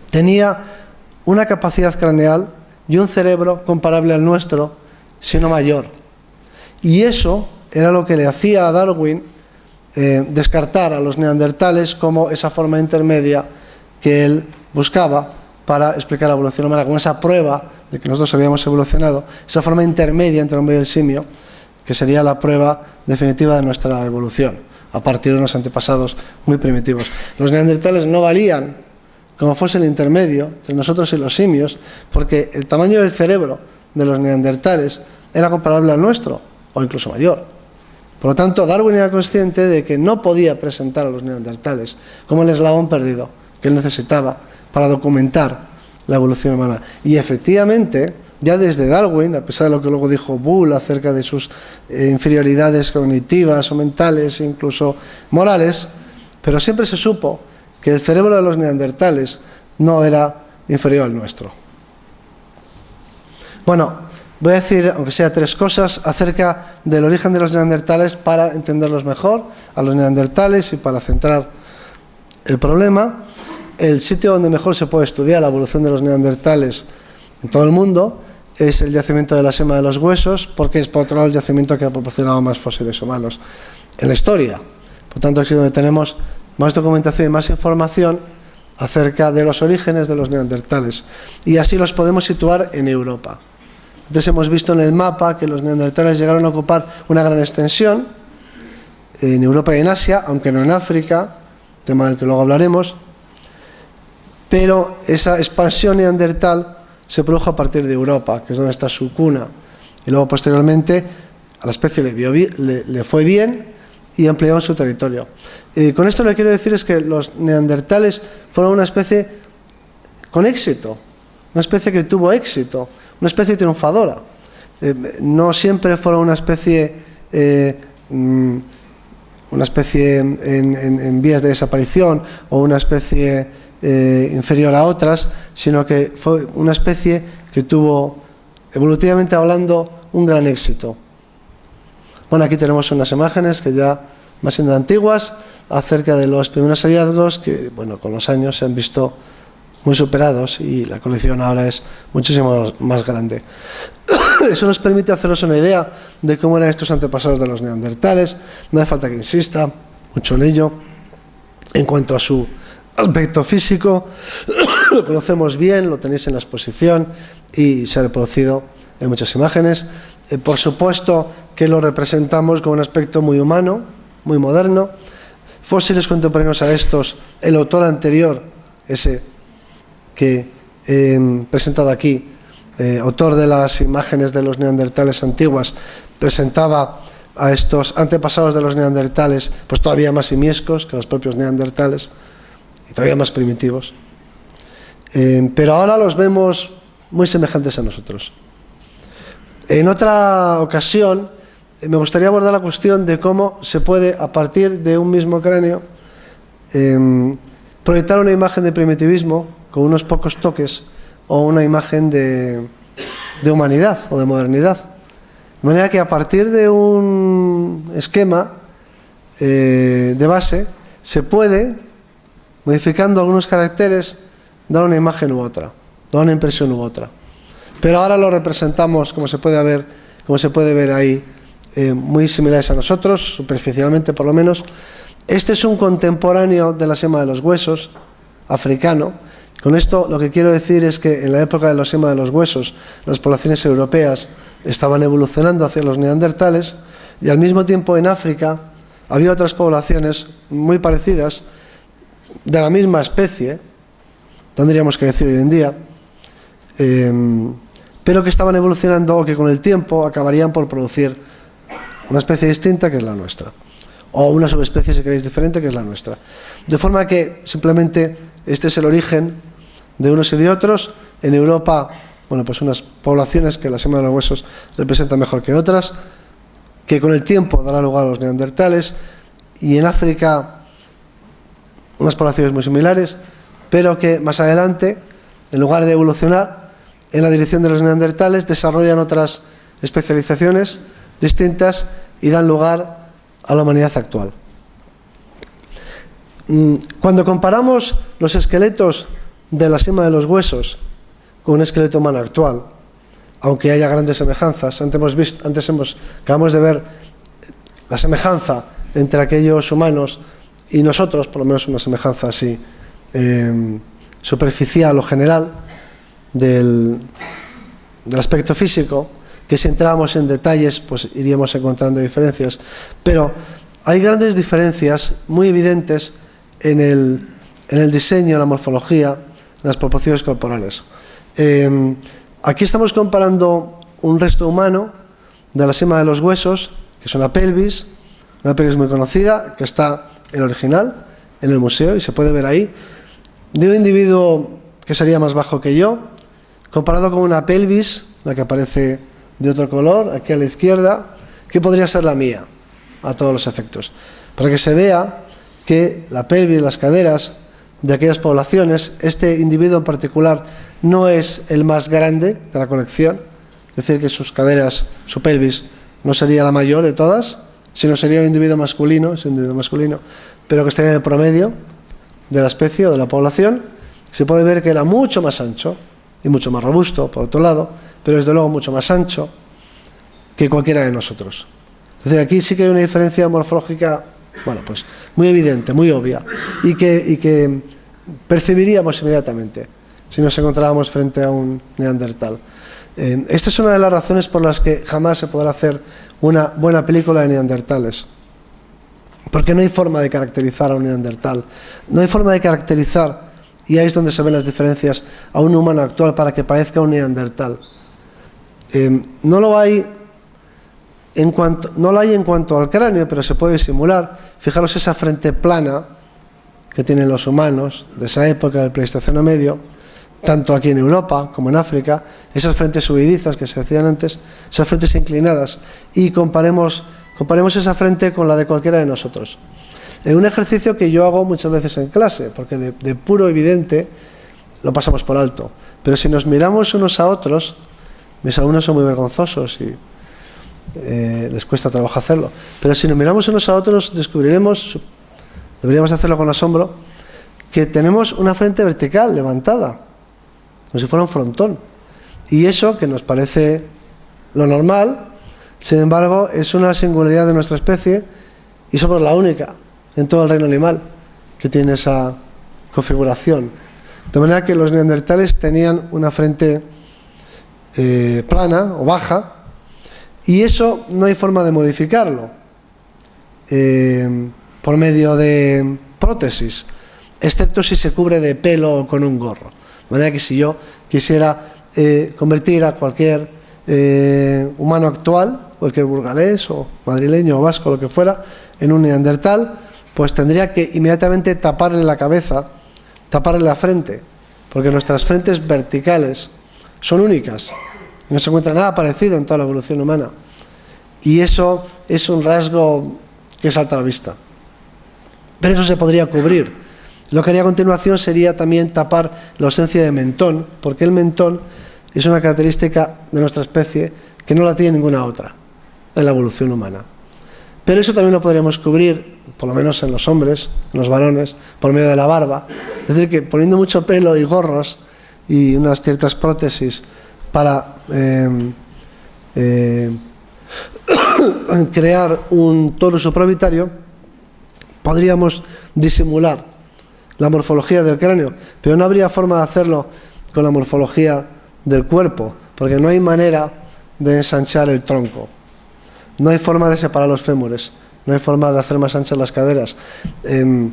tenía una capacidad craneal y un cerebro comparable al nuestro, sino mayor. Y eso era lo que le hacía a Darwin descartar a los neandertales como esa forma intermedia que él buscaba para explicar la evolución humana, con esa prueba de que nosotros habíamos evolucionado, esa forma intermedia entre el hombre y el simio, que sería la prueba definitiva de nuestra evolución, a partir de unos antepasados muy primitivos. Los neandertales no valían como fósil intermedio entre nosotros y los simios, porque el tamaño del cerebro de los neandertales era comparable al nuestro, o incluso mayor. Por lo tanto, Darwin era consciente de que no podía presentar a los neandertales como el eslabón perdido que él necesitaba para documentar la evolución humana. Y efectivamente, ya desde Darwin, a pesar de lo que luego dijo Bull acerca de sus inferioridades cognitivas o mentales, incluso morales, pero siempre se supo que el cerebro de los neandertales no era inferior al nuestro. Bueno, voy a decir, aunque sea 3 cosas, acerca del origen de los neandertales para entenderlos mejor, a los neandertales, y para centrar el problema. el sitio donde mejor se puede estudiar la evolución de los neandertales en todo el mundo es el yacimiento de la Sema de los Huesos, porque es, por otro lado, el yacimiento que ha proporcionado más fósiles humanos en la historia. Por tanto, es donde tenemos más documentación y más información acerca de los orígenes de los neandertales. Y así los podemos situar en Europa. Entonces hemos visto en el mapa que los neandertales llegaron a ocupar una gran extensión en Europa y en Asia, aunque no en África, tema del que luego hablaremos. Pero esa expansión neandertal se produjo a partir de Europa, que es donde está su cuna. Y luego, posteriormente, a la especie le fue bien y amplió su territorio. Con esto lo que quiero decir es que los neandertales fueron una especie con éxito, una especie que tuvo éxito, una especie triunfadora. No siempre fueron una especie en vías de desaparición o una especie inferior a otras, sino que fue una especie que tuvo, evolutivamente hablando, un gran éxito. Bueno, aquí tenemos unas imágenes que ya van siendo antiguas acerca de los primeros hallazgos que, bueno, con los años se han visto muy superados y la colección ahora es muchísimo más grande. Eso nos permite haceros una idea de cómo eran estos antepasados de los neandertales. No hace falta que insista mucho en ello. En cuanto a su aspecto físico, lo conocemos bien, lo tenéis en la exposición y se ha reproducido en muchas imágenes. Por supuesto que lo representamos con un aspecto muy humano, muy moderno. Fósiles contemporáneos a estos, el autor anterior, ese que he presentado aquí, autor de las imágenes de los neandertales antiguas, presentaba a estos antepasados de los neandertales pues todavía más simiescos que los propios neandertales y todavía más primitivos. Pero ahora los vemos muy semejantes a nosotros. En otra ocasión me gustaría abordar la cuestión de cómo se puede, a partir de un mismo cráneo, proyectar una imagen de primitivismo con unos pocos toques o una imagen de humanidad o de modernidad. De manera que a partir de un esquema de base se puede, modificando algunos caracteres, dar una imagen u otra, dar una impresión u otra. Pero ahora lo representamos, como se puede ver ahí, muy similares a nosotros, superficialmente por lo menos. Este es un contemporáneo de la Sema de los Huesos, africano. Con esto lo que quiero decir es que en la época de la Sema de los Huesos, las poblaciones europeas estaban evolucionando hacia los neandertales y al mismo tiempo en África había otras poblaciones muy parecidas, de la misma especie, tendríamos que decir hoy en día, pero que estaban evolucionando o que con el tiempo acabarían por producir una especie distinta que es la nuestra, o una subespecie, si queréis, diferente que es la nuestra. De forma que simplemente este es el origen de unos y de otros. En Europa, bueno, pues unas poblaciones que la Sema de los Huesos representan mejor que otras, que con el tiempo dará lugar a los neandertales, y en África unas poblaciones muy similares, pero que más adelante, en lugar de evolucionar en la dirección de los neandertales, desarrollan otras especializaciones distintas y dan lugar a la humanidad actual. Cuando comparamos los esqueletos de la Sema de los Huesos con un esqueleto humano actual, aunque haya grandes semejanzas, acabamos de ver la semejanza entre aquellos humanos y nosotros, por lo menos una semejanza así superficial o general del aspecto físico, que si entramos en detalles pues iríamos encontrando diferencias, pero hay grandes diferencias muy evidentes en el diseño, en la morfología, en las proporciones corporales. Aquí estamos comparando un resto humano de la Sema de los Huesos, que es una pelvis muy conocida, que está en el original, en el museo, y se puede ver ahí, de un individuo que sería más bajo que yo, comparado con una pelvis, la que aparece de otro color, aquí a la izquierda, que podría ser la mía, a todos los efectos, para que se vea que la pelvis, las caderas de aquellas poblaciones, este individuo en particular no es el más grande de la colección, es decir, que sus caderas, su pelvis, no sería la mayor de todas, sino sería un individuo masculino, pero que estaría en el promedio de la especie o de la población, se puede ver que era mucho más ancho y mucho más robusto, por otro lado, pero desde luego mucho más ancho que cualquiera de nosotros. Es decir, aquí sí que hay una diferencia morfológica, bueno, pues muy evidente, muy obvia, y que percibiríamos inmediatamente si nos encontrábamos frente a un neandertal. Esta es una de las razones por las que jamás se podrá hacer una buena película de neandertales, porque no hay forma de caracterizar a un neandertal, no hay forma de caracterizar, y ahí es donde se ven las diferencias, a un humano actual para que parezca un neandertal. No lo hay en cuanto al cráneo, pero se puede simular. Fijaros esa frente plana que tienen los humanos de esa época del Pleistoceno medio, tanto aquí en Europa como en África, esas frentes subidizas que se hacían antes, esas frentes inclinadas, y comparemos esa frente con la de cualquiera de nosotros. En un ejercicio que yo hago muchas veces en clase, porque de puro evidente lo pasamos por alto, pero si nos miramos unos a otros, mis alumnos son muy vergonzosos y les cuesta trabajo hacerlo, pero si nos miramos unos a otros descubriremos, deberíamos hacerlo con asombro, que tenemos una frente vertical, levantada, como si fuera un frontón, y eso que nos parece lo normal, sin embargo es una singularidad de nuestra especie y somos la única en todo el reino animal que tiene esa configuración, de manera que los neandertales tenían una frente plana o baja, y eso no hay forma de modificarlo por medio de prótesis, excepto si se cubre de pelo o con un gorro. De manera que si yo quisiera convertir a cualquier humano actual, cualquier burgalés o madrileño o vasco, lo que fuera, en un neandertal, pues tendría que inmediatamente taparle la cabeza, taparle la frente, porque nuestras frentes verticales son únicas. No se encuentra nada parecido en toda la evolución humana. Y eso es un rasgo que salta a la vista. Pero eso se podría cubrir. Lo que haría a continuación sería también tapar la ausencia de mentón, porque el mentón es una característica de nuestra especie que no la tiene ninguna otra en la evolución humana. Pero eso también lo podríamos cubrir, por lo menos en los hombres, en los varones, por medio de la barba. Es decir, que poniendo mucho pelo y gorros y unas ciertas prótesis para crear un torus probitario, podríamos disimular la morfología del cráneo, pero no habría forma de hacerlo con la morfología del cuerpo, porque no hay manera de ensanchar el tronco, no hay forma de separar los fémures, no hay forma de hacer más anchas las caderas. Una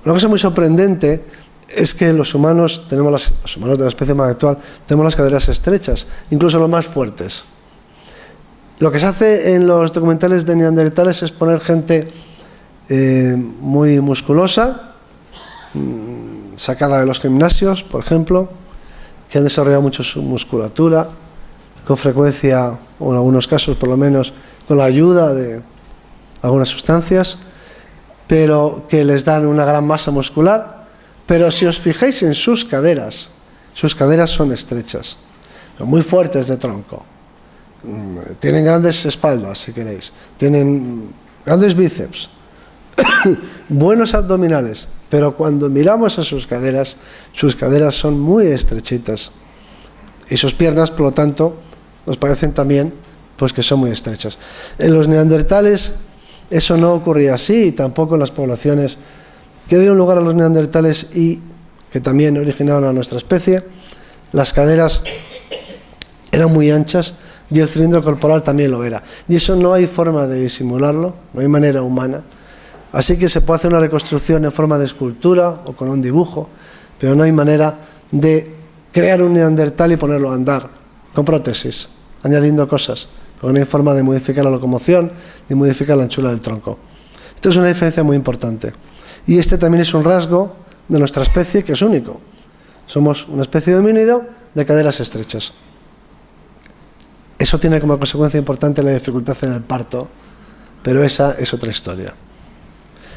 cosa muy sorprendente es que los humanos de la especie más actual, tenemos las caderas estrechas, incluso los más fuertes. Lo que se hace en los documentales de neandertales es poner gente muy musculosa, sacada de los gimnasios, por ejemplo, que han desarrollado mucho su musculatura, con frecuencia, o en algunos casos por lo menos, con la ayuda de algunas sustancias, pero que les dan una gran masa muscular. Pero si os fijáis en sus caderas son estrechas, son muy fuertes de tronco, tienen grandes espaldas, si queréis, tienen grandes bíceps, buenos abdominales, pero cuando miramos a sus caderas son muy estrechitas, y sus piernas, por lo tanto, nos parecen también pues que son muy estrechas. En los neandertales eso no ocurría así, y tampoco en las poblaciones que dieron lugar a los neandertales y que también originaron a nuestra especie. Las caderas eran muy anchas y el cilindro corporal también lo era, y eso no hay forma de disimularlo, no hay manera humana. Así que se puede hacer una reconstrucción en forma de escultura o con un dibujo, pero no hay manera de crear un neandertal y ponerlo a andar con prótesis, añadiendo cosas, porque no hay forma de modificar la locomoción ni modificar la anchura del tronco. Esto es una diferencia muy importante. Y este también es un rasgo de nuestra especie que es único. Somos una especie de homínido de caderas estrechas. Eso tiene como consecuencia importante la dificultad en el parto, pero esa es otra historia.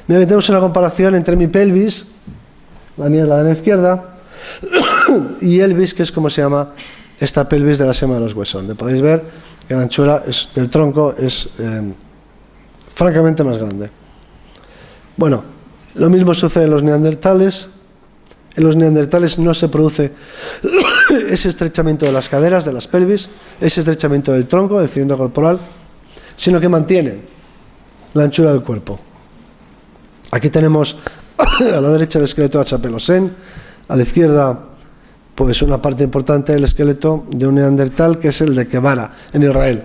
Mira, tenemos una comparación entre mi pelvis, la mía es la de la izquierda, y Elvis, que es como se llama esta pelvis de la sema de los huesos, donde podéis ver que la anchura del tronco es francamente más grande. Bueno, lo mismo sucede en los neandertales, En los neandertales no se produce ese estrechamiento de las caderas, de las pelvis, ese estrechamiento del tronco, del cilindro corporal, sino que mantienen la anchura del cuerpo. Aquí tenemos a la derecha el esqueleto de Achapelosén, a la izquierda pues una parte importante del esqueleto de un neandertal, que es el de Guevara, en Israel,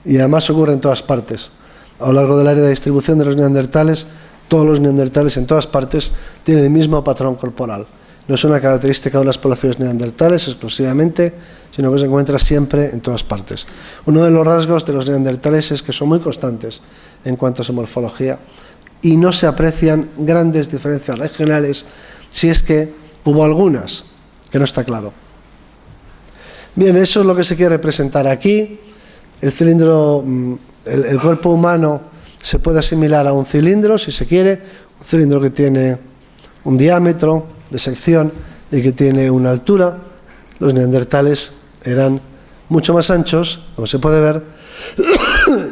y además ocurre en todas partes. A lo largo del área de distribución de los neandertales, todos los neandertales en todas partes tienen el mismo patrón corporal. No es una característica de unas poblaciones neandertales exclusivamente, sino que se encuentra siempre en todas partes. Uno de los rasgos de los neandertales es que son muy constantes en cuanto a su morfología y no se aprecian grandes diferencias regionales, si es que hubo algunas, que no está claro. Bien, eso es lo que se quiere representar aquí. El cilindro, el cuerpo humano se puede asimilar a un cilindro, si se quiere, un cilindro que tiene un diámetro de sección y que tiene una altura. Los neandertales eran mucho más anchos, como se puede ver,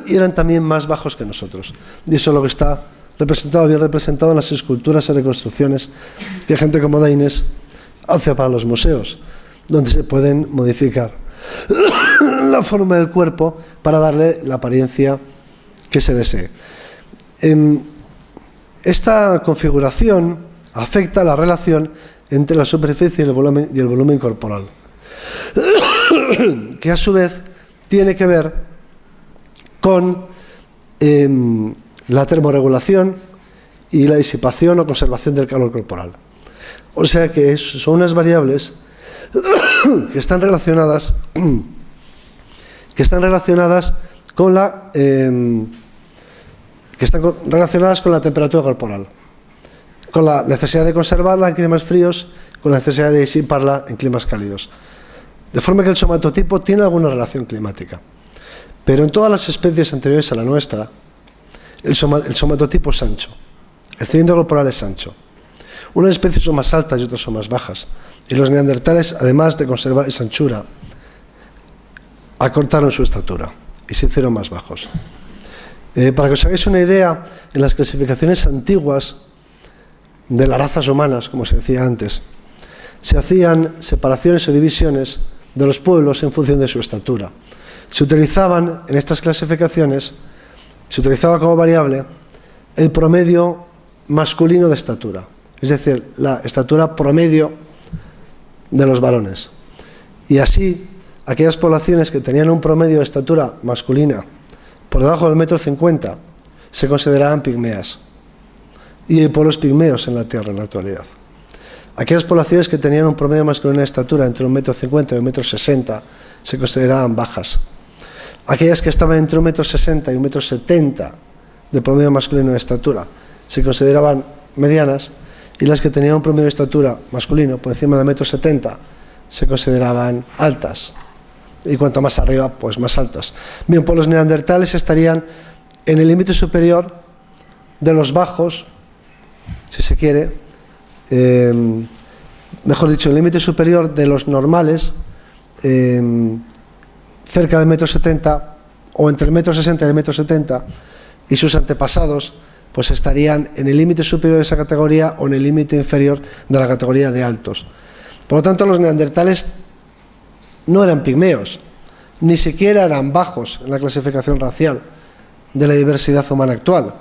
y eran también más bajos que nosotros. Y eso es lo que está representado, bien representado en las esculturas y reconstrucciones que gente como Daines hace para los museos, donde se pueden modificar la forma del cuerpo para darle la apariencia que se desee. Esta configuración afecta la relación entre la superficie y el volumen corporal, que a su vez tiene que ver con la termorregulación y la disipación o conservación del calor corporal. O sea que son unas variables que están relacionadas con la temperatura corporal, con la necesidad de conservarla en climas fríos, con la necesidad de disiparla en climas cálidos. De forma que el somatotipo tiene alguna relación climática. Pero en todas las especies anteriores a la nuestra, el somatotipo es ancho, el cilindro corporal es ancho. Unas especies son más altas y otras son más bajas. Y los neandertales, además de conservar esa anchura, acortaron su estatura y se hicieron más bajos. Para que os hagáis una idea, en las clasificaciones antiguas de las razas humanas, como se decía antes, se hacían separaciones o divisiones de los pueblos en función de su estatura. Se utilizaban en estas clasificaciones, se utilizaba como variable el promedio masculino de estatura, es decir, la estatura promedio de los varones. Y así, aquellas poblaciones que tenían un promedio de estatura masculina por debajo del 1,50 m se consideraban pigmeas. Y hay pueblos pigmeos en la Tierra en la actualidad. Aquellas poblaciones que tenían un promedio masculino de estatura entre 1,50 m y 1,60 m se consideraban bajas. Aquellas que estaban entre 1,60 m y 1,70 m de promedio masculino de estatura se consideraban medianas, y las que tenían un promedio de estatura masculino por encima del 1,70 m se consideraban altas, y cuanto más arriba, pues más altas. Bien, pues los neandertales estarían en el límite superior de los bajos, si se quiere, mejor dicho, el límite superior de los normales, cerca del 1,70 m, o entre el 1,60 m y el 1,70 m, y sus antepasados pues estarían en el límite superior de esa categoría o en el límite inferior de la categoría de altos. Por lo tanto, los neandertales no eran pigmeos, ni siquiera eran bajos en la clasificación racial de la diversidad humana actual.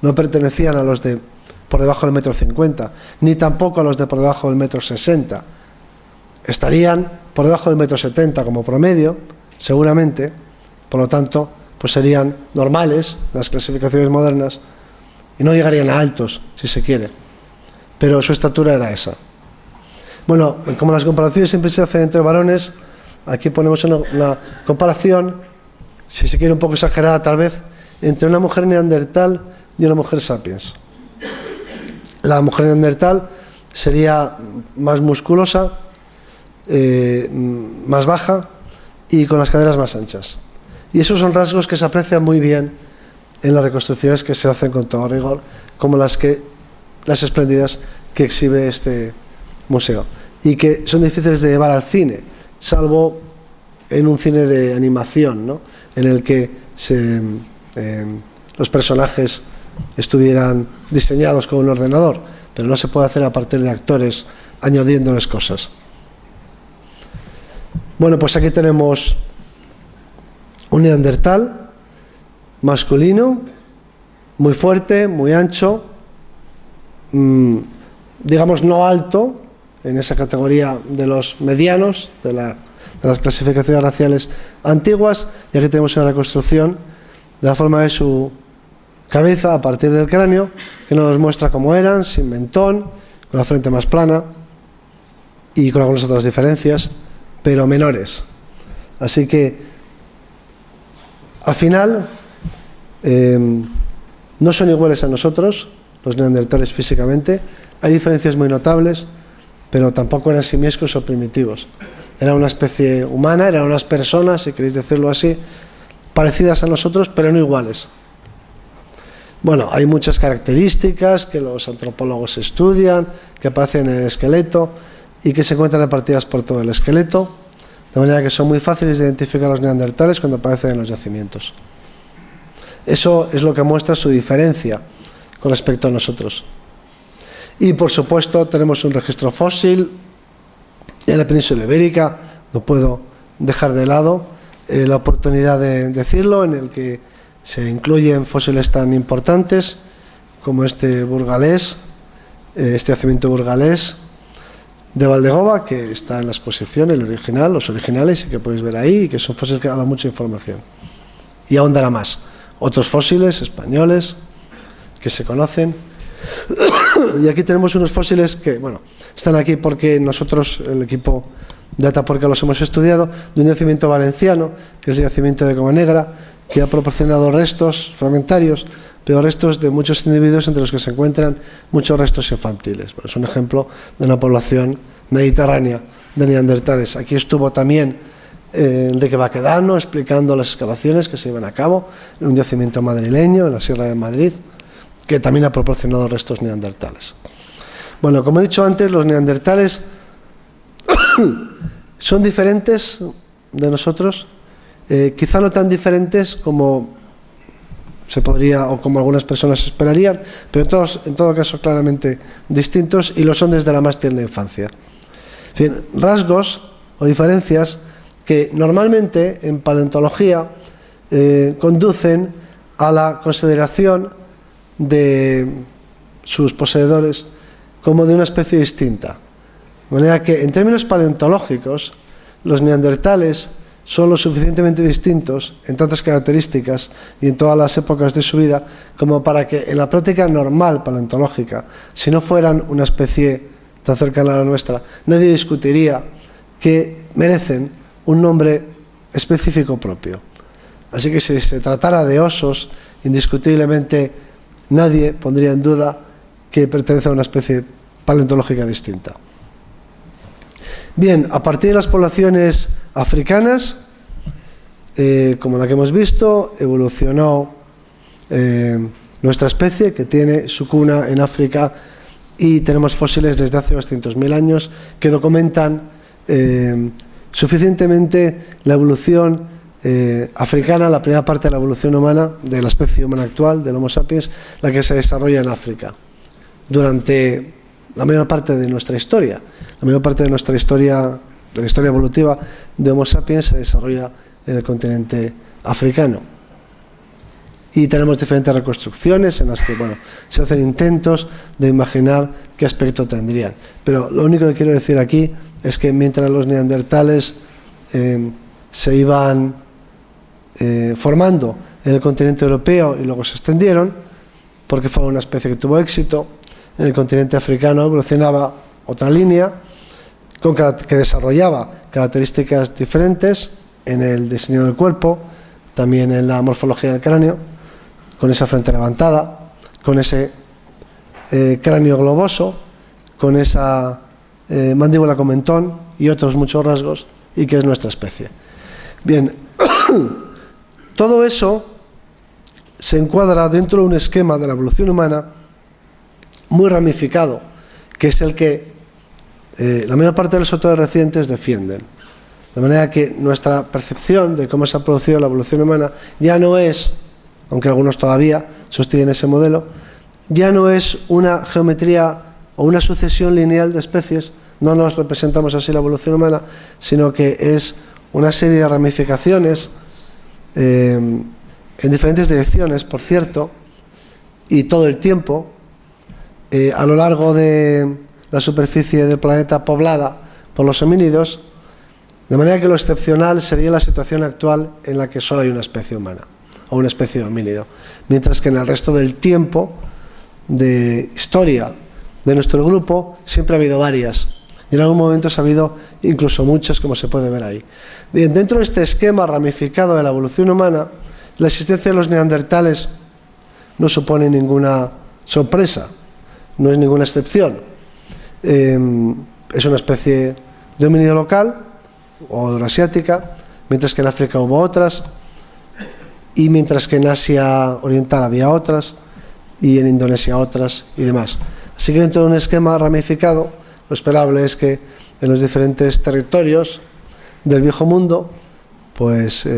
No pertenecían a los de por debajo del 1,50 m, ni tampoco a los de por debajo del 1,60 m. Estarían por debajo del 1,70 m como promedio, seguramente, por lo tanto, pues serían normales las clasificaciones modernas y no llegarían a altos, si se quiere. Pero su estatura era esa. Bueno, como las comparaciones siempre se hacen entre varones, aquí ponemos una comparación, si se quiere un poco exagerada tal vez, entre una mujer neandertal y una mujer sapiens. La mujer neandertal sería más musculosa, más baja y con las caderas más anchas. Y esos son rasgos que se aprecian muy bien en las reconstrucciones que se hacen con todo rigor, como las espléndidas que exhibe este museo, y que son difíciles de llevar al cine, salvo en un cine de animación, ¿no?, en el que los personajes estuvieran diseñados con un ordenador, pero no se puede hacer a partir de actores añadiéndoles cosas. Bueno, pues aquí tenemos un neandertal masculino, muy fuerte, muy ancho, digamos no alto, en esa categoría de los medianos, de las clasificaciones raciales antiguas, y aquí tenemos una reconstrucción de la forma de su cabeza a partir del cráneo, que nos muestra cómo eran, sin mentón, con la frente más plana y con algunas otras diferencias, pero menores. Así que, al final, no son iguales a nosotros, los neandertales físicamente. Hay diferencias muy notables, pero tampoco eran simiescos o primitivos. Era una especie humana, eran unas personas, si queréis decirlo así, parecidas a nosotros, pero no iguales. Bueno, hay muchas características que los antropólogos estudian, que aparecen en el esqueleto y que se encuentran repartidas por todo el esqueleto, de manera que son muy fáciles de identificar los neandertales cuando aparecen en los yacimientos. Eso es lo que muestra su diferencia con respecto a nosotros. Y por supuesto tenemos un registro fósil en la península ibérica, no puedo dejar de lado la oportunidad de decirlo, en el que se incluyen fósiles tan importantes como este burgalés, este yacimiento burgalés de Valdegova, que está en la exposición, el original, los originales, y que podéis ver ahí, y que son fósiles que dan mucha información. Y aún dará más. Otros fósiles españoles que se conocen. Y aquí tenemos unos fósiles que, bueno, están aquí porque nosotros, el equipo de Atapuerca, los hemos estudiado, de un yacimiento valenciano, que es el yacimiento de Coma Negra, que ha proporcionado restos fragmentarios, pero restos de muchos individuos, entre los que se encuentran muchos restos infantiles. Es un ejemplo de una población mediterránea de neandertales. Aquí estuvo también Enrique Baquedano explicando las excavaciones que se llevan a cabo en un yacimiento madrileño, en la Sierra de Madrid, que también ha proporcionado restos neandertales. Bueno, como he dicho antes, los neandertales son diferentes de nosotros, quizá no tan diferentes como se podría o como algunas personas esperarían, pero todos, en todo caso, claramente distintos, y lo son desde la más tierna infancia. En fin, rasgos o diferencias que normalmente en paleontología conducen a la consideración de sus poseedores como de una especie distinta. De manera que, en términos paleontológicos, los neandertales son lo suficientemente distintos en tantas características y en todas las épocas de su vida como para que en la práctica normal paleontológica, si no fueran una especie tan cercana a la nuestra, nadie discutiría que merecen un nombre específico propio. Así que si se tratara de osos, indiscutiblemente nadie pondría en duda que pertenece a una especie paleontológica distinta. Bien, a partir de las poblaciones africanas, como la que hemos visto, evolucionó nuestra especie, que tiene su cuna en África, y tenemos fósiles desde hace 200.000 años que documentan suficientemente la evolución africana, la primera parte de la evolución humana, de la especie humana actual, del Homo sapiens, la que se desarrolla en África durante la mayor parte de nuestra historia. La mayor parte de nuestra historia, de la historia evolutiva de Homo sapiens, se desarrolla en el continente africano. Y tenemos diferentes reconstrucciones en las que, bueno, se hacen intentos de imaginar qué aspecto tendrían. Pero lo único que quiero decir aquí es que mientras los neandertales se iban formando en el continente europeo y luego se extendieron, porque fue una especie que tuvo éxito, en el continente africano evolucionaba otra línea que desarrollaba características diferentes en el diseño del cuerpo, también en la morfología del cráneo, con esa frente levantada, con ese cráneo globoso, con esa mandíbula con mentón y otros muchos rasgos, y que es nuestra especie. Bien, todo eso se encuadra dentro de un esquema de la evolución humana muy ramificado, que es el que la mayor parte de los autores recientes defienden. De manera que nuestra percepción de cómo se ha producido la evolución humana ya no es, aunque algunos todavía sostienen ese modelo, ya no es una geometría o una sucesión lineal de especies no nos representamos así la evolución humana, sino que es una serie de ramificaciones en diferentes direcciones, por cierto, y todo el tiempo, a lo largo de la superficie del planeta poblada por los homínidos, de manera que lo excepcional sería la situación actual en la que solo hay una especie humana o una especie de homínido, mientras que en el resto del tiempo de historia de nuestro grupo siempre ha habido varias, y en algún momento ha habido incluso muchas, como se puede ver ahí. Bien, dentro de este esquema ramificado de la evolución humana, la existencia de los neandertales no supone ninguna sorpresa, no es ninguna excepción. Es una especie de homínido local o euroasiática, mientras que en África hubo otras, y mientras que en Asia Oriental había otras, y en Indonesia otras, y demás. Así que dentro de un esquema ramificado, lo esperable es que en los diferentes territorios del viejo mundo, pues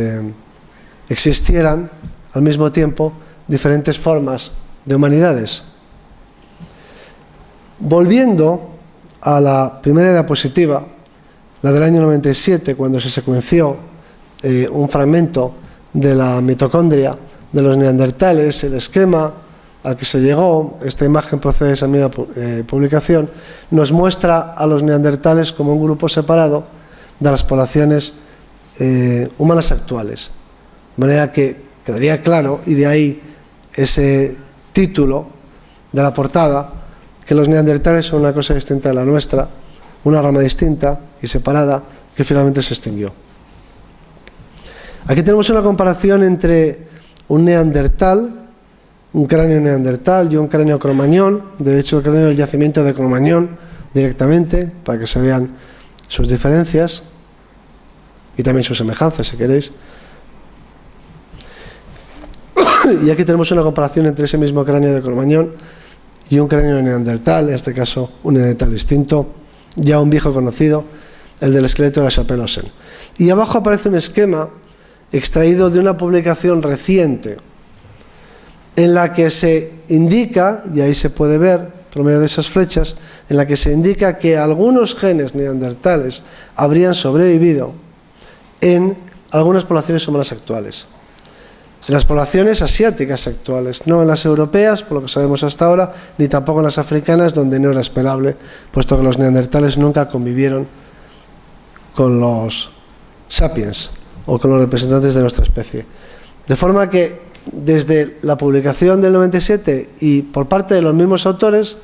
existieran al mismo tiempo diferentes formas de humanidades. Volviendo a la primera diapositiva, la del año 97, cuando se secuenció un fragmento de la mitocondria de los neandertales, el esquema al que se llegó, esta imagen procede de esa misma publicación, nos muestra a los neandertales como un grupo separado de las poblaciones humanas actuales. De manera que quedaría claro, y de ahí ese título de la portada, que los neandertales son una cosa distinta de la nuestra, una rama distinta y separada que finalmente se extinguió. Aquí tenemos una comparación entre un neandertal, un cráneo neandertal y un cráneo cromañón. De hecho, el cráneo del yacimiento de Cromañón directamente, para que se vean sus diferencias y también sus semejanzas, si queréis. Y aquí tenemos una comparación entre ese mismo cráneo de Cromañón y un cráneo neandertal, en este caso un neandertal distinto, ya un viejo conocido, el del esqueleto de la Chapelle-Osen. Y abajo aparece un esquema extraído de una publicación reciente, en la que se indica, y ahí se puede ver, por medio de esas flechas, en la que se indica que algunos genes neandertales habrían sobrevivido en algunas poblaciones humanas actuales. En las poblaciones asiáticas actuales, no en las europeas, por lo que sabemos hasta ahora, ni tampoco en las africanas, donde no era esperable, puesto que los neandertales nunca convivieron con los sapiens o con los representantes de nuestra especie. De forma que desde la publicación del 97 y por parte de los mismos autores,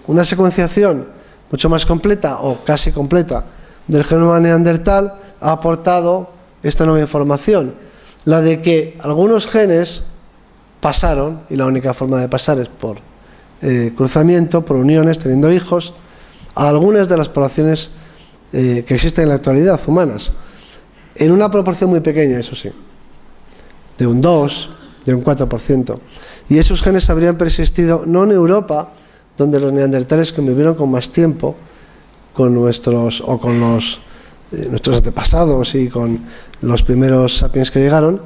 una secuenciación mucho más completa o casi completa del genoma neandertal ha aportado esta nueva información, la de que algunos genes pasaron, y la única forma de pasar es por cruzamiento, por uniones, teniendo hijos, a algunas de las poblaciones que existen en la actualidad, humanas, en una proporción muy pequeña, eso sí, de un 2, de un 4%. Y esos genes habrían persistido no en Europa, donde los neandertales convivieron con más tiempo con nuestros antepasados y con los primeros sapiens que llegaron,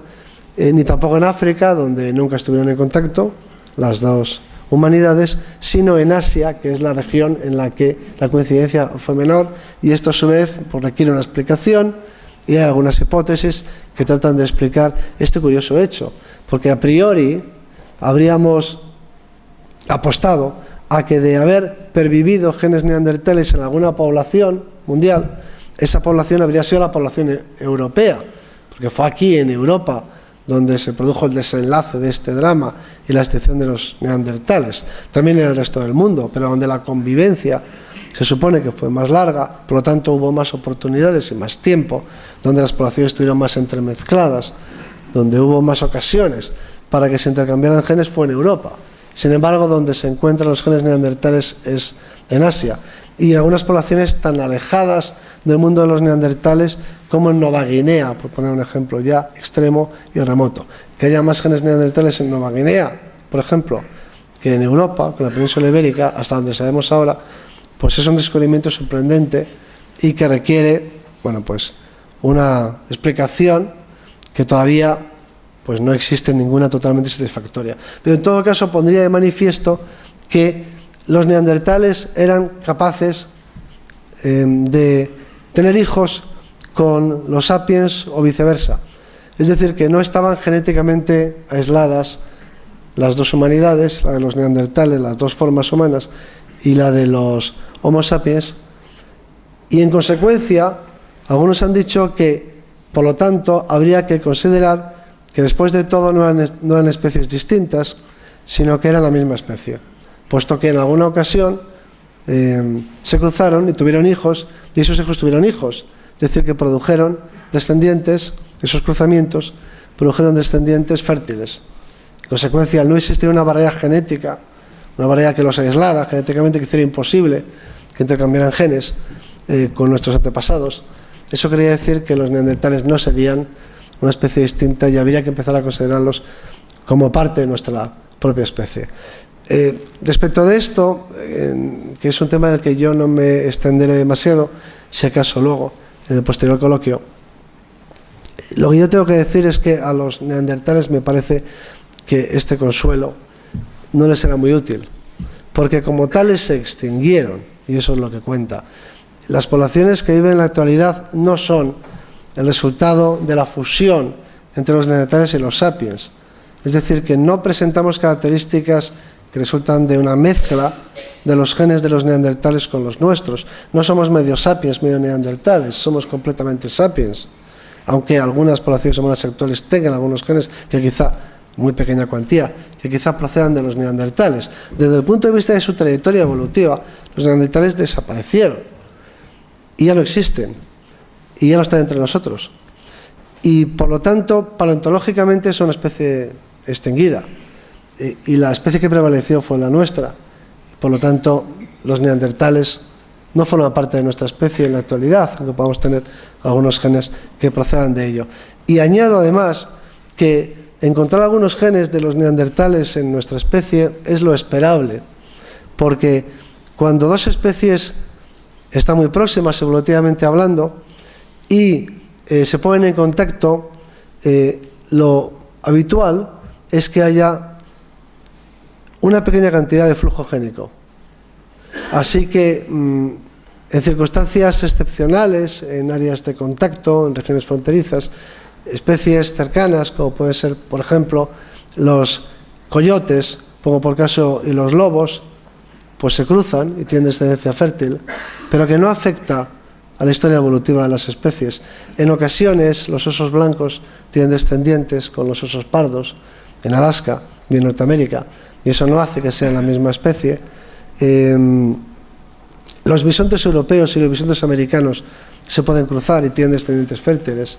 ni tampoco en África, donde nunca estuvieron en contacto las dos humanidades, sino en Asia, que es la región en la que la coincidencia fue menor, y esto a su vez pues, requiere una explicación, y hay algunas hipótesis que tratan de explicar este curioso hecho, porque a priori habríamos apostado a que de haber pervivido genes neandertales en alguna población mundial, esa población habría sido la población europea, porque fue aquí en Europa donde se produjo el desenlace de este drama y la extinción de los neandertales, también en el resto del mundo, pero donde la convivencia se supone que fue más larga, por lo tanto hubo más oportunidades y más tiempo, donde las poblaciones estuvieron más entremezcladas, donde hubo más ocasiones para que se intercambiaran genes fue en Europa. Sin embargo, donde se encuentran los genes neandertales es en Asia, y algunas poblaciones tan alejadas del mundo de los neandertales como en Nueva Guinea, por poner un ejemplo ya extremo y remoto. Que haya más genes neandertales en Nueva Guinea, por ejemplo, que en Europa, con la península ibérica, hasta donde sabemos ahora, pues es un descubrimiento sorprendente y que requiere, bueno, pues una explicación que todavía pues no existe ninguna totalmente satisfactoria. Pero en todo caso pondría de manifiesto que los neandertales eran capaces de tener hijos con los sapiens o viceversa. Es decir, que no estaban genéticamente aisladas las dos humanidades, la de los neandertales, las dos formas humanas, y la de los Homo sapiens, y en consecuencia, algunos han dicho que, por lo tanto, habría que considerar que después de todo no eran especies distintas, sino que eran la misma especie, puesto que en alguna ocasión se cruzaron y tuvieron hijos, y esos hijos tuvieron hijos, es decir, que produjeron descendientes, esos cruzamientos produjeron descendientes fértiles. En consecuencia, al no existir una barrera genética, una barrera que los aislara genéticamente, que hiciera imposible que intercambiaran genes con nuestros antepasados, eso quería decir que los neandertales no serían una especie distinta y habría que empezar a considerarlos como parte de nuestra propia especie. Respecto de esto, que es un tema del que yo no me extenderé demasiado, si acaso luego, en el posterior coloquio, lo que yo tengo que decir es que a los neandertales me parece que este consuelo no les era muy útil, porque como tales se extinguieron, y eso es lo que cuenta. Las poblaciones que viven en la actualidad no son el resultado de la fusión entre los neandertales y los sapiens, es decir, que no presentamos características que resultan de una mezcla de los genes de los neandertales con los nuestros. No somos medio sapiens, medio neandertales, somos completamente sapiens, aunque algunas poblaciones humanas actuales tengan algunos genes que quizá, muy pequeña cuantía, que quizá procedan de los neandertales. Desde el punto de vista de su trayectoria evolutiva, los neandertales desaparecieron y ya no existen y ya no están entre nosotros, y por lo tanto paleontológicamente son una especie extinguida, y la especie que prevaleció fue la nuestra. Por lo tanto, los neandertales no forman parte de nuestra especie en la actualidad, aunque podamos tener algunos genes que procedan de ello. Y añado además que encontrar algunos genes de los neandertales en nuestra especie es lo esperable, porque cuando dos especies están muy próximas evolutivamente hablando y se ponen en contacto, lo habitual es que haya una pequeña cantidad de flujo génico. Así que en circunstancias excepcionales, en áreas de contacto, en regiones fronterizas, especies cercanas, como pueden ser, por ejemplo, los coyotes, pongo por caso, y los lobos, pues se cruzan y tienen descendencia fértil, pero que no afecta a la historia evolutiva de las especies. En ocasiones, los osos blancos tienen descendientes con los osos pardos en Alaska y en Norteamérica, y eso no hace que sean la misma especie. Los bisontes europeos y los bisontes americanos se pueden cruzar y tienen descendientes fértiles,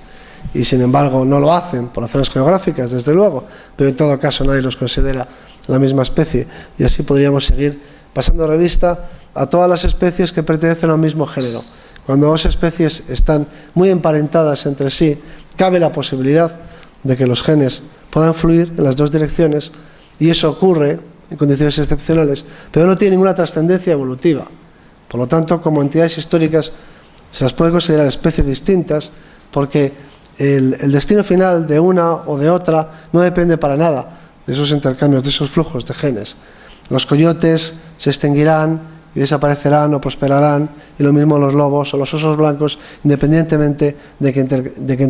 y sin embargo no lo hacen por razones geográficas, desde luego, pero en todo caso nadie los considera la misma especie, y así podríamos seguir pasando revista a todas las especies que pertenecen a un mismo género. Cuando dos especies están muy emparentadas entre sí, cabe la posibilidad de que los genes puedan fluir en las dos direcciones, y eso ocurre en condiciones excepcionales, pero no tiene ninguna trascendencia evolutiva. Por lo tanto, como entidades históricas se las puede considerar especies distintas, porque el destino final de una o de otra no depende para nada de esos intercambios, de esos flujos de genes. Los coyotes se extinguirán y desaparecerán o prosperarán, y lo mismo los lobos o los osos blancos, independientemente de que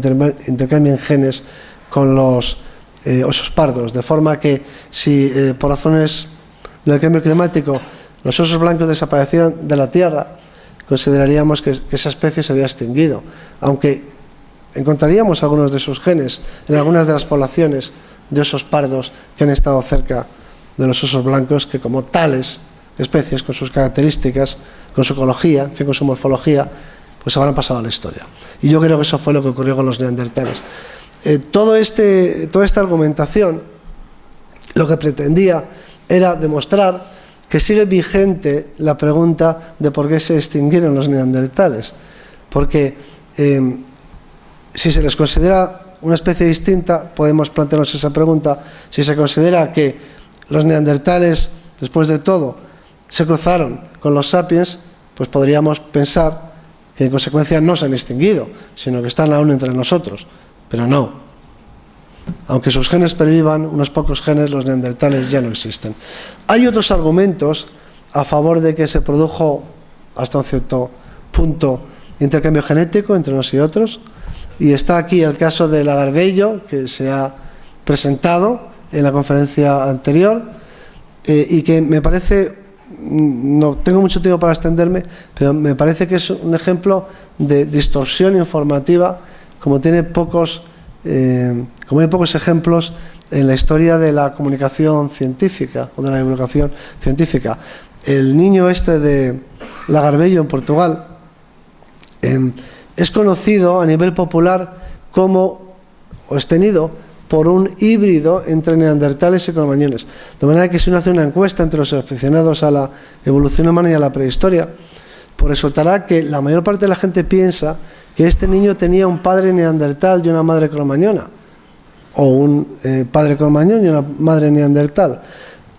intercambien genes con los osos pardos, de forma que si por razones del cambio climático los osos blancos desaparecieran de la Tierra, consideraríamos que esa especie se había extinguido, aunque encontraríamos algunos de sus genes en algunas de las poblaciones de osos pardos que han estado cerca de los osos blancos, que como tales especies, con sus características, con su ecología, en fin, con su morfología, pues habrán pasado a la historia. Y yo creo que eso fue lo que ocurrió con los neandertales. Toda esta argumentación lo que pretendía era demostrar que sigue vigente la pregunta de por qué se extinguieron los neandertales, porque si se les considera una especie distinta, podemos plantearnos esa pregunta. Si se considera que los neandertales, después de todo, se cruzaron con los sapiens, pues podríamos pensar que en consecuencia no se han extinguido, sino que están aún entre nosotros. Pero no. Aunque sus genes pervivan, unos pocos genes, los neandertales ya no existen. Hay otros argumentos a favor de que se produjo hasta un cierto punto de intercambio genético entre unos y otros. Y está aquí el caso del agarbello, que se ha presentado en la conferencia anterior, y que me parece, no tengo mucho tiempo para extenderme, pero me parece que es un ejemplo de distorsión informativa, como hay pocos ejemplos en la historia de la comunicación científica o de la divulgación científica. El niño este de Lagarbello en Portugal es conocido a nivel popular como, o es tenido por un híbrido entre neandertales y cromañones. De manera que si uno hace una encuesta entre los aficionados a la evolución humana y a la prehistoria, pues resultará que la mayor parte de la gente piensa que este niño tenía un padre neandertal y una madre cromañona, o un padre cromañón y una madre neandertal,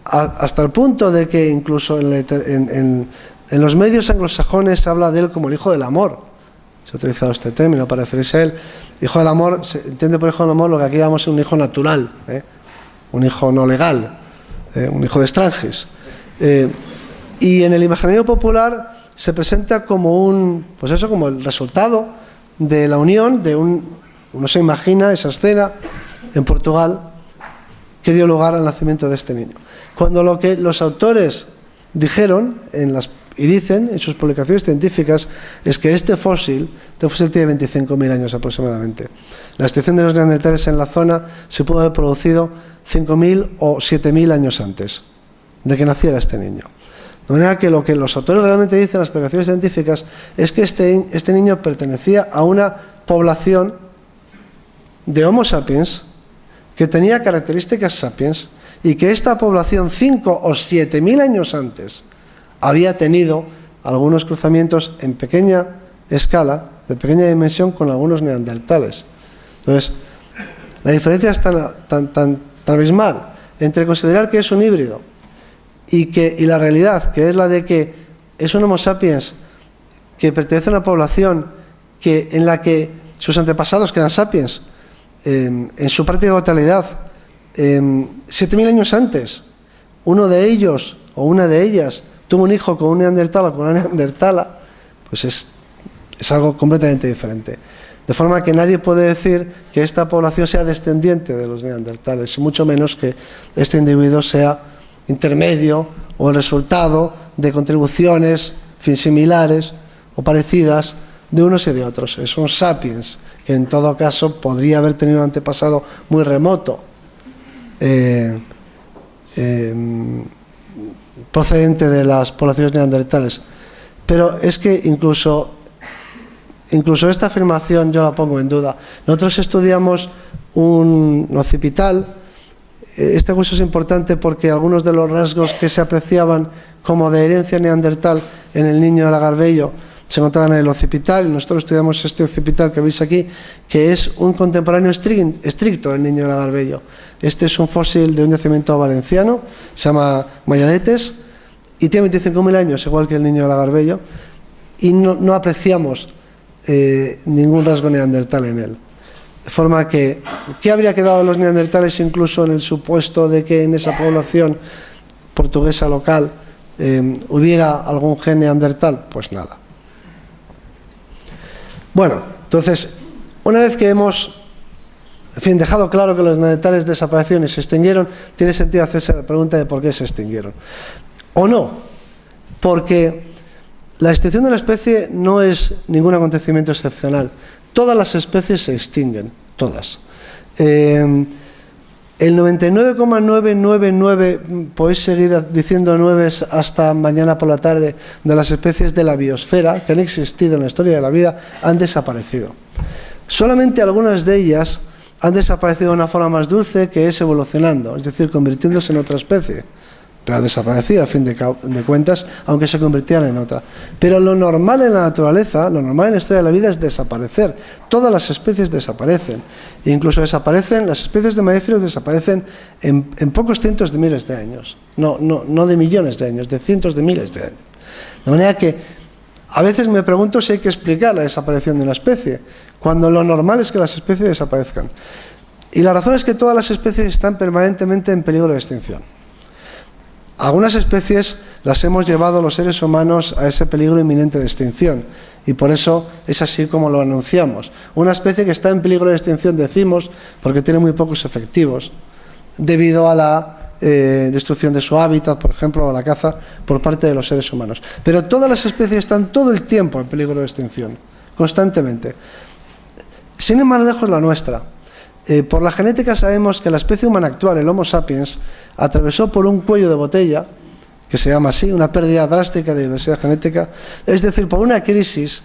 hasta el punto de que incluso en los medios anglosajones se habla de él como el hijo del amor. Se ha utilizado este término para referirse a él. Hijo del amor, se entiende por hijo del amor lo que aquí llamamos un hijo natural, un hijo no legal, un hijo de extranjis. Y en el imaginario popular se presenta como como el resultado de la unión de uno se imagina esa escena en Portugal que dio lugar al nacimiento de este niño. Cuando lo que los autores dijeron y dicen en sus publicaciones científicas es que este fósil tiene 25.000 años aproximadamente. La extinción de los neandertales en la zona se pudo haber producido 5.000 o 7.000 años antes de que naciera este niño. De manera que lo que los autores realmente dicen en las publicaciones científicas es que este niño pertenecía a una población de Homo sapiens que tenía características sapiens y que esta población 5 o 7.000 años antes había tenido algunos cruzamientos en pequeña escala, de pequeña dimensión, con algunos neandertales. Entonces, la diferencia es tan abismal entre considerar que es un híbrido y la realidad, que es la de que es un Homo sapiens que pertenece a una población en la que sus antepasados, que eran sapiens, en su práctica totalidad, 7.000 años antes, uno de ellos o una de ellas tuvo un hijo con un neandertal o con una neandertala, pues es algo completamente diferente. De forma que nadie puede decir que esta población sea descendiente de los neandertales, y mucho menos que este individuo sea intermedio o el resultado de contribuciones similares o parecidas de unos y de otros. Es un sapiens que en todo caso podría haber tenido un antepasado muy remoto, procedente de las poblaciones neandertales. Pero es que incluso esta afirmación yo la pongo en duda. Nosotros estudiamos un occipital. Este hueso es importante porque algunos de los rasgos que se apreciaban como de herencia neandertal en el niño de Lagarbello se encontraban en el occipital, y nosotros estudiamos este occipital que veis aquí, que es un contemporáneo estricto del niño de Lagarbello. Este es un fósil de un yacimiento valenciano, se llama Mayadetes, y tiene 25.000 años, igual que el niño de Lagarbello, y no apreciamos ningún rasgo neandertal en él. De forma que, ¿qué habría quedado de los neandertales incluso en el supuesto de que en esa población portuguesa local hubiera algún gen neandertal? Pues nada. Bueno, entonces, una vez que hemos dejado claro que los neandertales desaparecieron y se extinguieron, tiene sentido hacerse la pregunta de por qué se extinguieron. O no, porque la extinción de la especie no es ningún acontecimiento excepcional. Todas las especies se extinguen, todas. El 99,999, podéis seguir diciendo nueves hasta mañana por la tarde, de las especies de la biosfera que han existido en la historia de la vida han desaparecido. Solamente algunas de ellas han desaparecido de una forma más dulce, que es evolucionando, es decir, convirtiéndose en otra especie. Pero ha desaparecido a fin de cuentas, aunque se convirtieran en otra. Pero lo normal en la naturaleza, lo normal en la historia de la vida es desaparecer. Todas las especies desaparecen. E incluso desaparecen, las especies de mamíferos desaparecen en pocos cientos de miles de años. No de millones de años, de cientos de miles de años. De manera que a veces me pregunto si hay que explicar la desaparición de una especie, cuando lo normal es que las especies desaparezcan. Y la razón es que todas las especies están permanentemente en peligro de extinción. Algunas especies las hemos llevado los seres humanos a ese peligro inminente de extinción, y por eso es así como lo anunciamos. Una especie que está en peligro de extinción, decimos, porque tiene muy pocos efectivos, debido a la destrucción de su hábitat, por ejemplo, o a la caza por parte de los seres humanos. Pero todas las especies están todo el tiempo en peligro de extinción, constantemente. Sin ir más lejos, la nuestra. Por la genética sabemos que la especie humana actual, el Homo sapiens, atravesó por un cuello de botella, que se llama así, una pérdida drástica de diversidad genética, es decir, por una crisis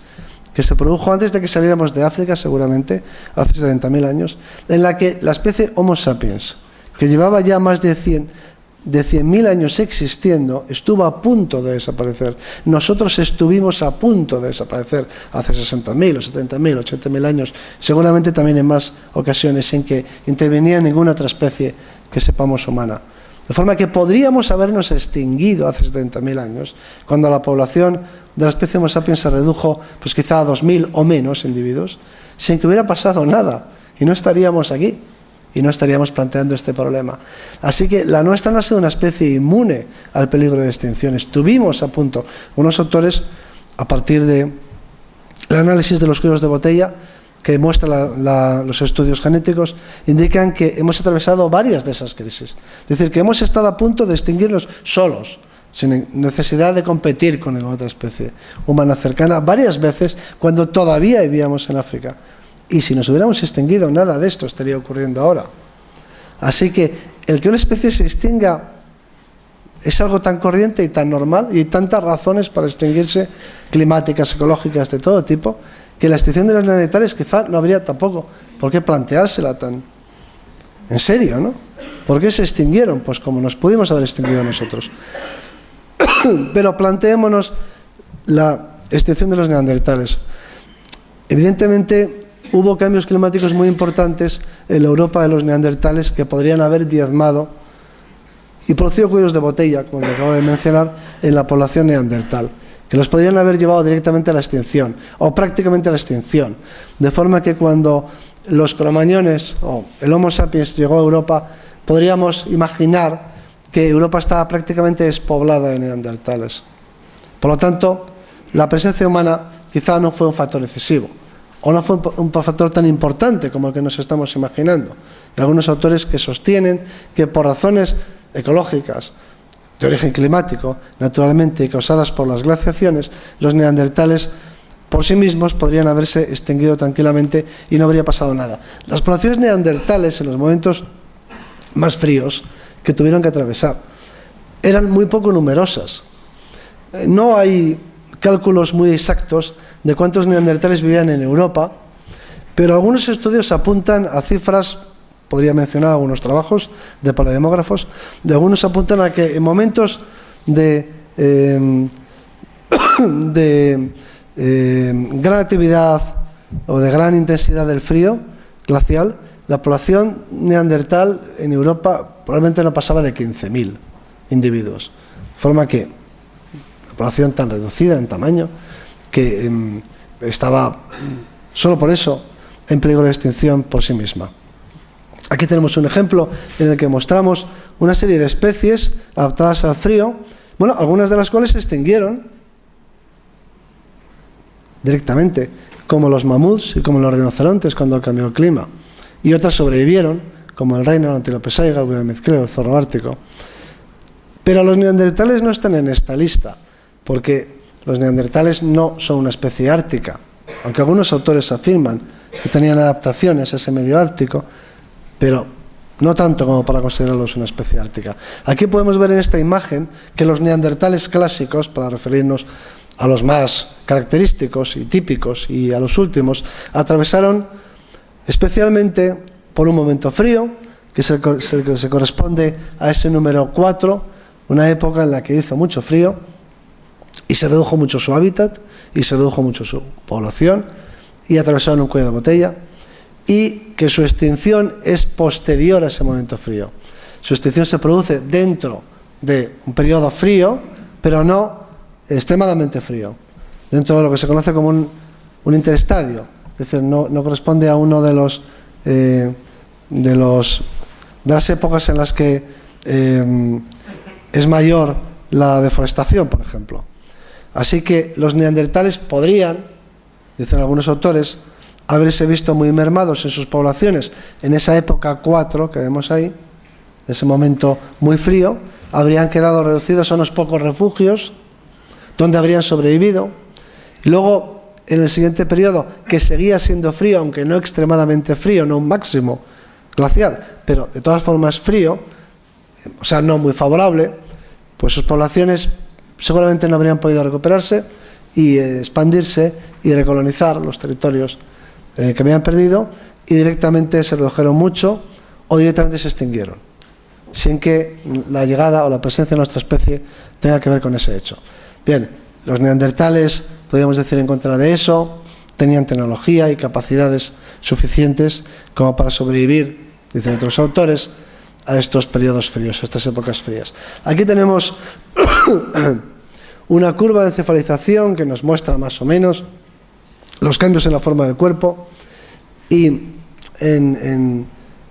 que se produjo antes de que saliéramos de África, seguramente, hace 70.000 años, en la que la especie Homo sapiens, que llevaba ya más de 100.000 años existiendo, estuvo a punto de desaparecer. Nosotros estuvimos a punto de desaparecer hace 60.000 o 70.000, 80.000 años, seguramente también en más ocasiones sin que intervenía ninguna otra especie que sepamos humana. De forma que podríamos habernos extinguido hace 70.000 años, cuando la población de la especie Homo sapiens se redujo pues quizá a 2.000 o menos individuos, sin que hubiera pasado nada, y no estaríamos aquí. Y no estaríamos planteando este problema. Así que la nuestra no ha sido una especie inmune al peligro de extinción. Estuvimos a punto. Unos autores, a partir del análisis de los cuellos de botella, que muestra los estudios genéticos, indican que hemos atravesado varias de esas crisis. Es decir, que hemos estado a punto de extinguirnos solos, sin necesidad de competir con otra especie humana cercana, varias veces cuando todavía vivíamos en África. Y si nos hubiéramos extinguido, nada de esto estaría ocurriendo ahora. Así que el que una especie se extinga es algo tan corriente y tan normal, y hay tantas razones para extinguirse, climáticas, ecológicas, de todo tipo, que la extinción de los neandertales quizá no habría tampoco por qué planteársela tan en serio, ¿no? ¿Por qué se extinguieron? Pues como nos pudimos haber extinguido nosotros. Pero planteémonos la extinción de los neandertales. Evidentemente, hubo cambios climáticos muy importantes en la Europa de los neandertales que podrían haber diezmado y producido cuellos de botella, como le acabo de mencionar, en la población neandertal, que los podrían haber llevado directamente a la extinción, o prácticamente a la extinción. De forma que cuando los cromañones, o el Homo sapiens, llegó a Europa, podríamos imaginar que Europa estaba prácticamente despoblada de neandertales. Por lo tanto, la presencia humana quizá no fue un factor decisivo, o no fue un factor tan importante como el que nos estamos imaginando. Hay algunos autores que sostienen que por razones ecológicas, de origen climático, naturalmente, y causadas por las glaciaciones, los neandertales por sí mismos podrían haberse extinguido tranquilamente y no habría pasado nada. Las poblaciones neandertales, en los momentos más fríos que tuvieron que atravesar, eran muy poco numerosas. No hay cálculos muy exactos de cuántos neandertales vivían en Europa, pero algunos estudios apuntan a cifras, podría mencionar algunos trabajos de paleodemógrafos, de algunos apuntan a que en momentos de gran actividad o de gran intensidad del frío glacial, la población neandertal en Europa probablemente no pasaba de 15.000 individuos, de forma que una población tan reducida en tamaño que estaba, solo por eso, en peligro de extinción por sí misma. Aquí tenemos un ejemplo en el que mostramos una serie de especies adaptadas al frío, bueno, algunas de las cuales se extinguieron directamente, como los mamuts y como los rinocerontes cuando cambió el clima, y otras sobrevivieron, como el reino, el antílope saiga, el buidomezquero, el zorro ártico. Pero los neandertales no están en esta lista, porque los neandertales no son una especie ártica, aunque algunos autores afirman que tenían adaptaciones a ese medio ártico, pero no tanto como para considerarlos una especie ártica. Aquí podemos ver en esta imagen que los neandertales clásicos, para referirnos a los más característicos y típicos y a los últimos, atravesaron especialmente por un momento frío, que se corresponde a ese número 4, una época en la que hizo mucho frío, y se redujo mucho su hábitat, y se redujo mucho su población, y atravesaron un cuello de botella, y que su extinción es posterior a ese momento frío. Su extinción se produce dentro de un periodo frío, pero no extremadamente frío, dentro de lo que se conoce como un interestadio, es decir, no corresponde a uno de las épocas en las que es mayor la deforestación, por ejemplo. Así que los neandertales podrían dicen algunos autores, haberse visto muy mermados en sus poblaciones en esa época 4 que vemos ahí, en ese momento muy frío, habrían quedado reducidos a unos pocos refugios donde habrían sobrevivido. Y luego, en el siguiente periodo, que seguía siendo frío, aunque no extremadamente frío, no un máximo glacial, pero de todas formas frío, o sea, no muy favorable, pues sus poblaciones seguramente no habrían podido recuperarse y expandirse y recolonizar los territorios que habían perdido, y directamente se redujeron mucho o directamente se extinguieron, sin que la llegada o la presencia de nuestra especie tenga que ver con ese hecho. Bien, los neandertales, podríamos decir en contra de eso, tenían tecnología y capacidades suficientes como para sobrevivir, dicen otros autores, a estos periodos fríos, a estas épocas frías. Aquí tenemos una curva de encefalización que nos muestra más o menos los cambios en la forma del cuerpo y en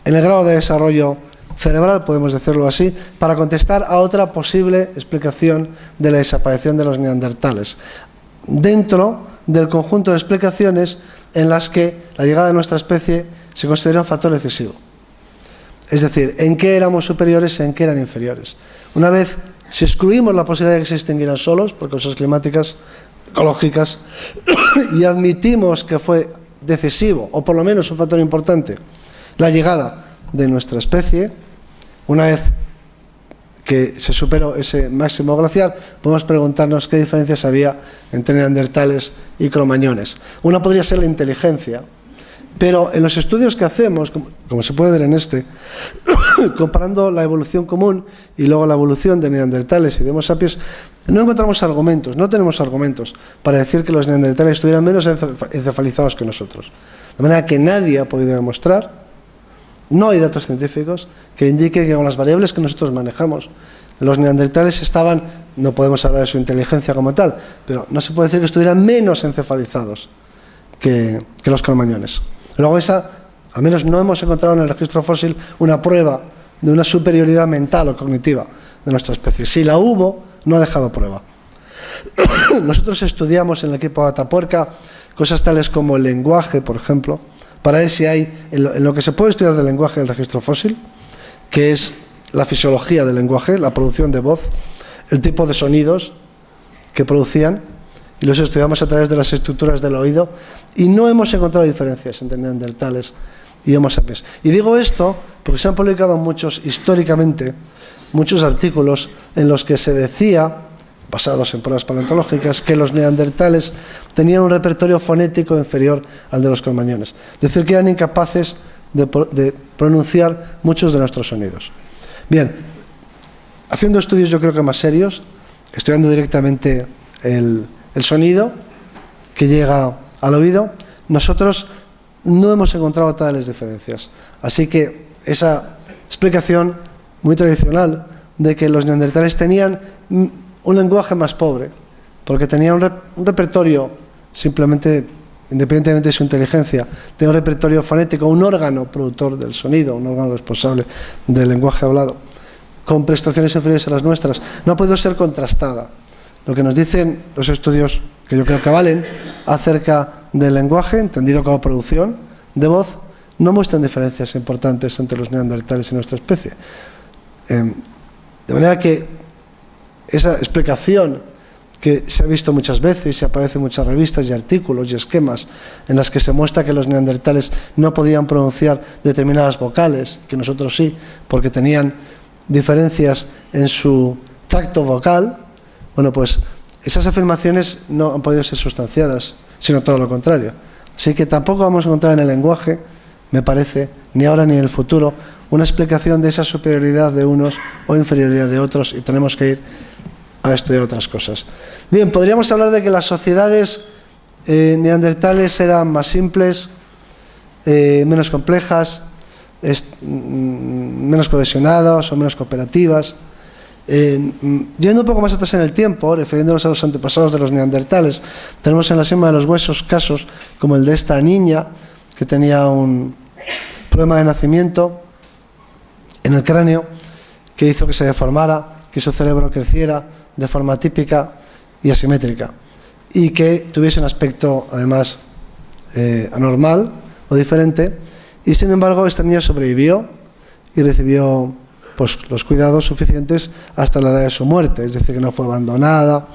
el grado de desarrollo cerebral, podemos decirlo así, para contestar a otra posible explicación de la desaparición de los neandertales, dentro del conjunto de explicaciones en las que la llegada de nuestra especie se considera un factor decisivo. Es decir, en qué éramos superiores y en qué eran inferiores. Una vez, si excluimos la posibilidad de que se extinguieran solos por causas climáticas, ecológicas, y admitimos que fue decisivo, o por lo menos un factor importante, la llegada de nuestra especie, una vez que se superó ese máximo glacial, podemos preguntarnos qué diferencias había entre neandertales y cromañones. Una podría ser la inteligencia, pero en los estudios que hacemos, como se puede ver en este, comparando la evolución común y luego la evolución de neandertales y de Homo sapiens, no encontramos argumentos, no tenemos argumentos para decir que los neandertales estuvieran menos encefalizados que nosotros. De manera que nadie ha podido demostrar, no hay datos científicos que indiquen que con las variables que nosotros manejamos, los neandertales estaban, no podemos hablar de su inteligencia como tal, pero no se puede decir que estuvieran menos encefalizados que los cromañones. Luego al menos no hemos encontrado en el registro fósil una prueba de una superioridad mental o cognitiva de nuestra especie. Si la hubo, no ha dejado prueba. Nosotros estudiamos en el equipo de Atapuerca cosas tales como el lenguaje, por ejemplo, para ver si hay, en lo que se puede estudiar del lenguaje del registro fósil, que es la fisiología del lenguaje, la producción de voz, el tipo de sonidos que producían, y los estudiamos a través de las estructuras del oído, y no hemos encontrado diferencias entre neandertales y Homo sapiens. Y digo esto porque se han publicado históricamente, muchos artículos en los que se decía, basados en pruebas paleontológicas, que los neandertales tenían un repertorio fonético inferior al de los cromañones. Es decir, que eran incapaces de pronunciar muchos de nuestros sonidos. Bien, haciendo estudios yo creo que más serios, estudiando directamente el sonido que llega al oído, nosotros no hemos encontrado tales diferencias. Así que esa explicación muy tradicional de que los neandertales tenían un lenguaje más pobre, porque tenían un repertorio, simplemente, independientemente de su inteligencia, tenía un repertorio fonético, un órgano productor del sonido, un órgano responsable del lenguaje hablado, con prestaciones inferiores a las nuestras, no ha podido ser contrastada. Lo que nos dicen los estudios, que yo creo que valen, acerca del lenguaje, entendido como producción de voz, no muestran diferencias importantes entre los neandertales y nuestra especie. De manera que esa explicación que se ha visto muchas veces, se aparece en muchas revistas y artículos y esquemas en las que se muestra que los neandertales no podían pronunciar determinadas vocales, que nosotros sí, porque tenían diferencias en su tracto vocal. Bueno, pues esas afirmaciones no han podido ser sustanciadas, sino todo lo contrario. Así que tampoco vamos a encontrar en el lenguaje, me parece, ni ahora ni en el futuro, una explicación de esa superioridad de unos o inferioridad de otros, y tenemos que ir a estudiar otras cosas. Bien, podríamos hablar de que las sociedades neandertales eran más simples, menos complejas, menos cohesionadas o menos cooperativas. Yendo un poco más atrás en el tiempo, refiriéndonos a los antepasados de los neandertales, tenemos en la sima de los huesos casos como el de esta niña que tenía un problema de nacimiento en el cráneo que hizo que se deformara, que su cerebro creciera de forma típica y asimétrica y que tuviese un aspecto además anormal o diferente, y sin embargo esta niña sobrevivió y recibió pues los cuidados suficientes hasta la edad de su muerte, es decir, que no fue abandonada.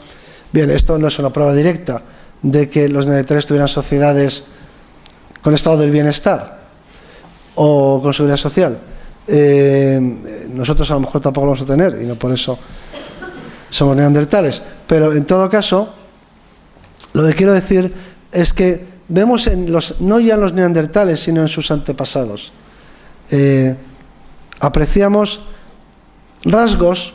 Bien, esto no es una prueba directa de que los neandertales tuvieran sociedades con estado del bienestar o con seguridad social. Nosotros a lo mejor tampoco lo vamos a tener y no por eso somos neandertales, pero en todo caso lo que quiero decir es que vemos no ya en los neandertales sino en sus antepasados, apreciamos rasgos,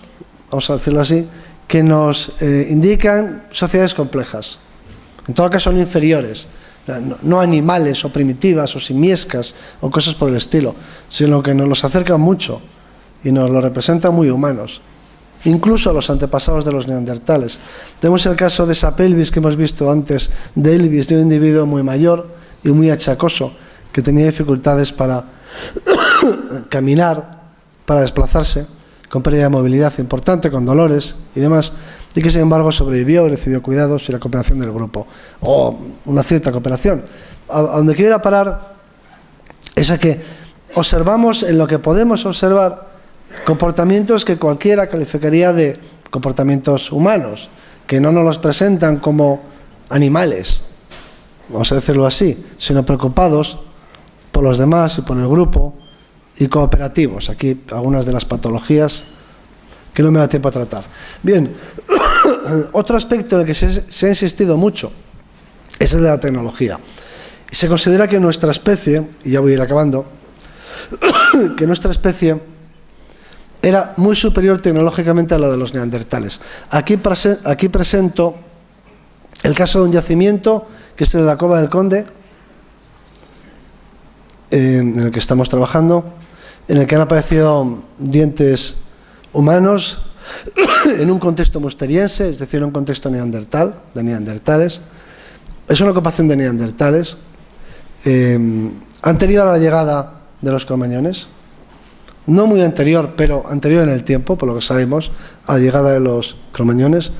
vamos a decirlo así, que nos indican sociedades complejas, en todo caso no inferiores, no animales o primitivas o simiescas o cosas por el estilo, sino que nos los acercan mucho y nos lo representan muy humanos, incluso a los antepasados de los neandertales. Tenemos el caso de esa pelvis que hemos visto antes de Elvis, de un individuo muy mayor y muy achacoso que tenía dificultades para caminar, para desplazarse, con pérdida de movilidad importante, con dolores y demás, y que sin embargo sobrevivió y recibió cuidados y la cooperación del grupo, o una cierta cooperación. A donde quiero ir a parar es a que observamos en lo que podemos observar comportamientos que cualquiera calificaría de comportamientos humanos, que no nos los presentan como animales, vamos a decirlo así, sino preocupados por los demás y por el grupo, y cooperativos. Aquí algunas de las patologías que no me da tiempo a tratar. Bien, otro aspecto en el que se ha insistido mucho es el de la tecnología. Y se considera que nuestra especie, y ya voy a ir acabando, que nuestra especie era muy superior tecnológicamente a la de los neandertales. Aquí presento el caso de un yacimiento que es el de la Cova del Conde, en el que estamos trabajando, en el que han aparecido dientes humanos en un contexto musteriense, es decir, en un contexto neandertal, de neandertales. Es una ocupación de neandertales anterior a la llegada de los cromañones, no muy anterior, pero anterior en el tiempo, por lo que sabemos, a la llegada de los cromañones,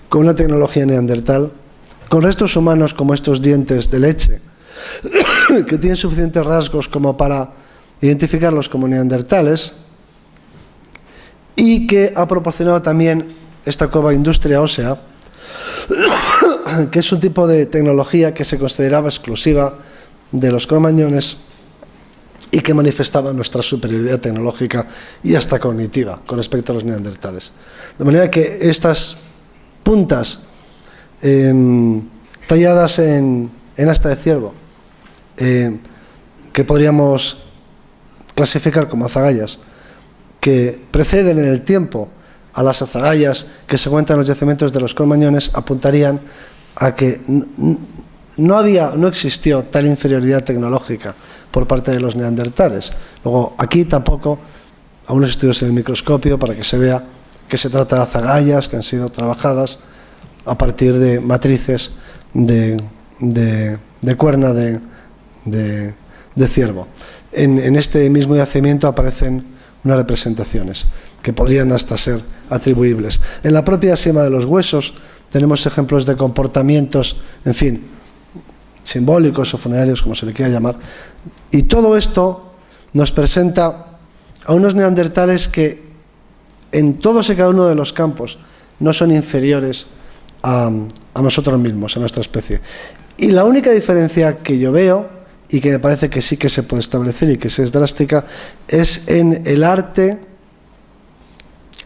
con una tecnología neandertal, con restos humanos como estos dientes de leche, que tienen suficientes rasgos como para identificarlos como neandertales, y que ha proporcionado también esta cueva industria ósea, que es un tipo de tecnología que se consideraba exclusiva de los cromañones y que manifestaba nuestra superioridad tecnológica y hasta cognitiva con respecto a los neandertales. De manera que estas puntas talladas en asta de ciervo, que podríamos clasificar como azagallas, que preceden en el tiempo a las azagallas que se encuentran en los yacimientos de los cromañones, apuntarían a que no existió tal inferioridad tecnológica por parte de los neandertales. Luego, aquí tampoco, algunos estudios en el microscopio para que se vea que se trata de azagallas que han sido trabajadas a partir de matrices de cuerna de ciervo. En este mismo yacimiento aparecen unas representaciones que podrían hasta ser atribuibles. En la propia sima de los huesos tenemos ejemplos de comportamientos, en fin, simbólicos o funerarios, como se le quiera llamar, y todo esto nos presenta a unos neandertales que en todos y cada uno de los campos no son inferiores a nosotros mismos, a nuestra especie. Y la única diferencia que yo veo, y que me parece que sí que se puede establecer y que es drástica, es en el arte,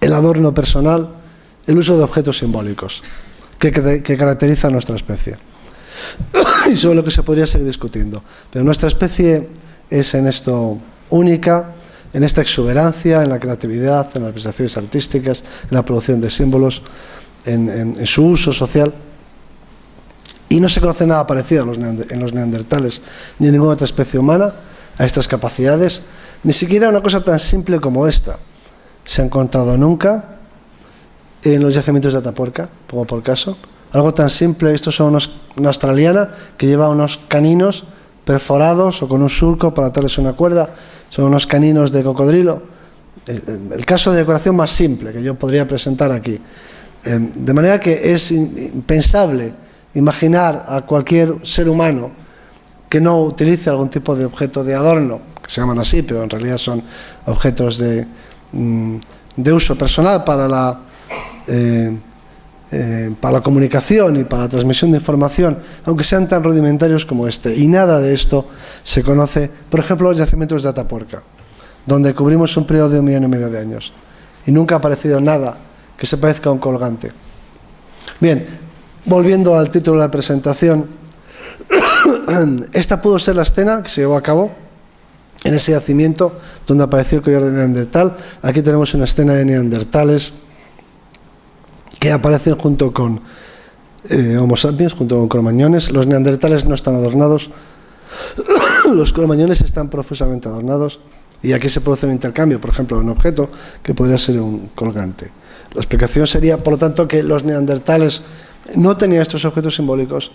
el adorno personal, el uso de objetos simbólicos que caracteriza a nuestra especie. Y sobre lo que se podría seguir discutiendo. Pero nuestra especie es en esto única, en esta exuberancia, en la creatividad, en las representaciones artísticas, en la producción de símbolos, en su uso social. Y no se conoce nada parecido en los neandertales, ni en ninguna otra especie humana, a estas capacidades. Ni siquiera una cosa tan simple como esta se ha encontrado nunca en los yacimientos de Atapuerca, pongo por caso. Algo tan simple, estos son una australiana que lleva unos caninos perforados o con un surco para atarles una cuerda, son unos caninos de cocodrilo. El caso de decoración más simple que yo podría presentar aquí. De manera que es impensable imaginar a cualquier ser humano que no utilice algún tipo de objeto de adorno, que se llaman así, pero en realidad son objetos de uso personal para la comunicación y para la transmisión de información, aunque sean tan rudimentarios como este. Y nada de esto se conoce, por ejemplo, los yacimientos de Atapuerca, donde cubrimos un periodo de 1,5 millones de años. Y nunca ha aparecido nada que se parezca a un colgante. Bien, volviendo al título de la presentación, esta pudo ser la escena que se llevó a cabo en ese yacimiento donde apareció el collar de Neandertal. Aquí tenemos una escena de neandertales que aparecen junto con Homo sapiens, junto con cromañones. Los neandertales no están adornados, los cromañones están profusamente adornados, y aquí se produce un intercambio, por ejemplo, de un objeto que podría ser un colgante. La explicación sería, por lo tanto, que los neandertales no tenían estos objetos simbólicos,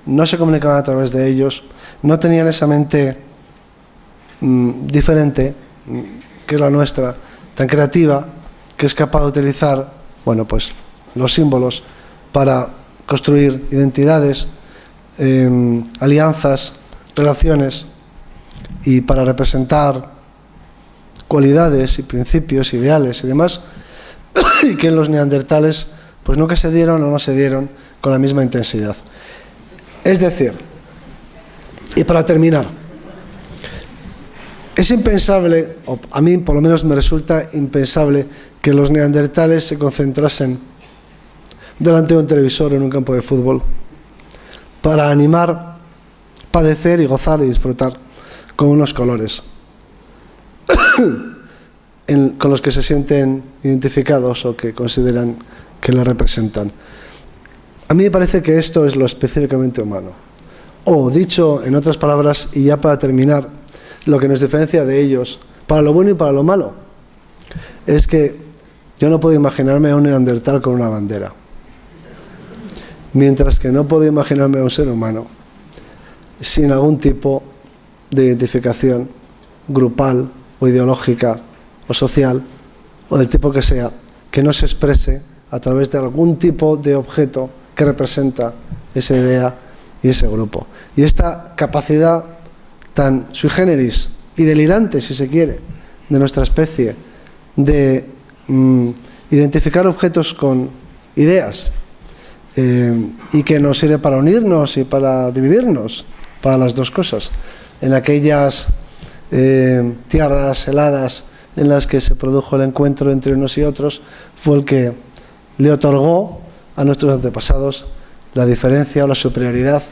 no se comunicaban a través de ellos, no tenían esa mente diferente, que es la nuestra, tan creativa, que es capaz de utilizar, bueno, pues los símbolos para construir identidades, alianzas, relaciones, y para representar cualidades y principios, ideales y demás, y que en los neandertales pues nunca se dieron o no se dieron con la misma intensidad. Es decir, y para terminar, es impensable, o a mí por lo menos me resulta impensable, que los neandertales se concentrasen delante de un televisor en un campo de fútbol para animar, padecer y gozar y disfrutar con unos colores con los que se sienten identificados o que consideran que lo representan. A mí me parece que esto es lo específicamente humano. O, dicho en otras palabras, y ya para terminar, lo que nos diferencia de ellos, para lo bueno y para lo malo, es que yo no puedo imaginarme a un neandertal con una bandera, mientras que no puedo imaginarme a un ser humano sin algún tipo de identificación grupal o ideológica o social, o del tipo que sea, que no se exprese a través de algún tipo de objeto que representa esa idea y ese grupo. Y esta capacidad tan sui generis y delirante, si se quiere, de nuestra especie, de identificar objetos con ideas, y que nos sirve para unirnos y para dividirnos, para las dos cosas, en aquellas tierras heladas en las que se produjo el encuentro entre unos y otros, fue el que le otorgó a nuestros antepasados la diferencia o la superioridad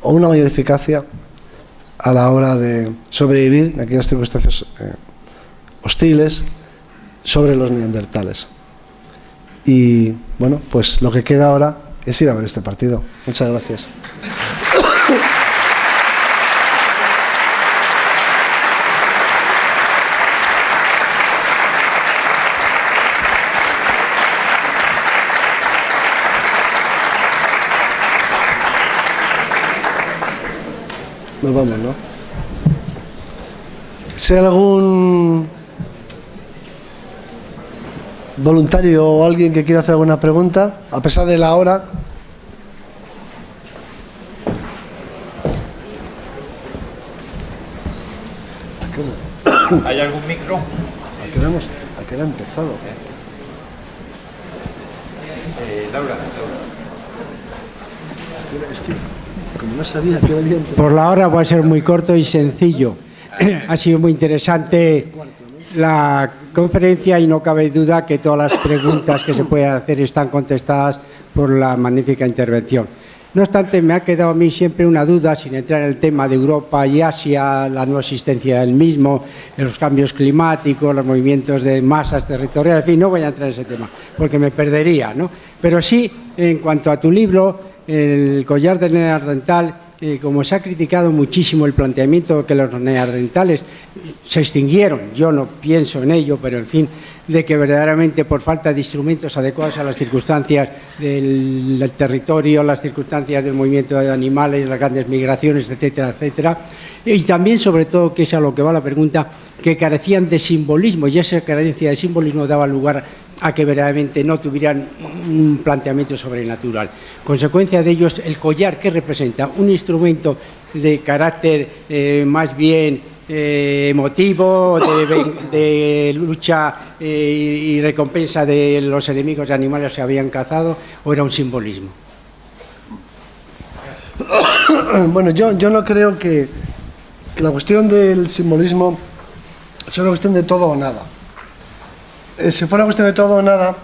o una mayor eficacia a la hora de sobrevivir en aquellas circunstancias hostiles sobre los neandertales. Y bueno, pues lo que queda ahora es ir a ver este partido. Muchas gracias. Nos vamos, ¿no? Si hay algún voluntario o alguien que quiera hacer alguna pregunta, a pesar de la hora. ¿Hay algún micro? ¿A qué hora ha empezado? Laura. Es que, como no sabía que venía a empezar. Por la hora va a ser muy corto y sencillo. Ha sido muy interesante la conferencia y no cabe duda que todas las preguntas que se pueden hacer están contestadas por la magnífica intervención. No obstante, me ha quedado a mí siempre una duda, sin entrar en el tema de Europa y Asia, la no existencia del mismo, los cambios climáticos, los movimientos de masas territoriales, en fin, no voy a entrar en ese tema, porque me perdería, ¿no? Pero sí, en cuanto a tu libro, El collar del neandertal, como se ha criticado muchísimo el planteamiento de que los neandertales se extinguieron, yo no pienso en ello, pero en fin, de que verdaderamente por falta de instrumentos adecuados a las circunstancias del territorio, las circunstancias del movimiento de animales, las grandes migraciones, etcétera, etcétera, y también, sobre todo, que es a lo que va la pregunta, que carecían de simbolismo, y esa carencia de simbolismo daba lugar a que verdaderamente no tuvieran un planteamiento sobrenatural. Consecuencia de ellos, el collar, ¿qué representa? Un instrumento de carácter más bien emotivo, de lucha y recompensa de los enemigos de animales que se habían cazado, o era un simbolismo. Bueno, yo no creo que la cuestión del simbolismo sea una cuestión de todo o nada. Si fuera una cuestión de todo o nada,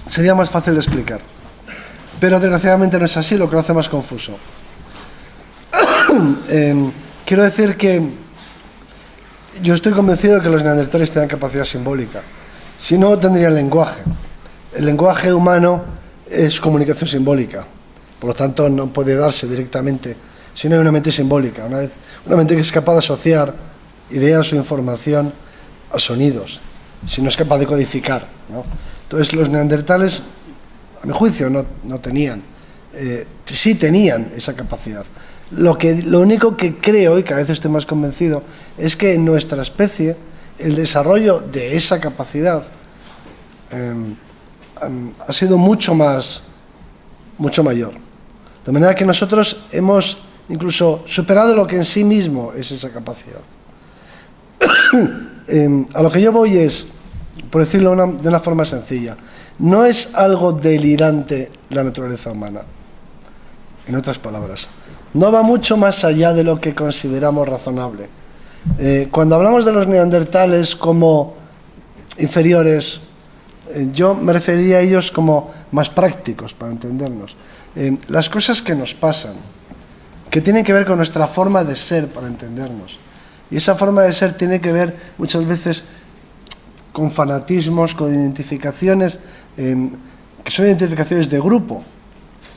sería más fácil de explicar. Pero desgraciadamente no es así, lo que lo hace más confuso. Quiero decir que yo estoy convencido de que los neandertales tenían capacidad simbólica. Si no, tendrían lenguaje. El lenguaje humano es comunicación simbólica. Por lo tanto, no puede darse directamente si no hay una mente simbólica. Una mente que es capaz de asociar ideas o información a sonidos, si no es capaz de codificar, ¿no? Entonces, los neandertales, a mi juicio, no tenían. Sí tenían esa capacidad. Lo único que creo, y cada vez estoy más convencido, es que en nuestra especie el desarrollo de esa capacidad ha sido mucho mayor. De manera que nosotros hemos incluso superado lo que en sí mismo es esa capacidad. A lo que yo voy es, por decirlo de una forma sencilla, no es algo delirante la naturaleza humana. En otras palabras, no va mucho más allá de lo que consideramos razonable. Cuando hablamos de los neandertales como inferiores, yo me referiría a ellos como más prácticos, para entendernos. Las cosas que nos pasan, que tienen que ver con nuestra forma de ser, para entendernos. Y esa forma de ser tiene que ver muchas veces con fanatismos, con identificaciones, que son identificaciones de grupo,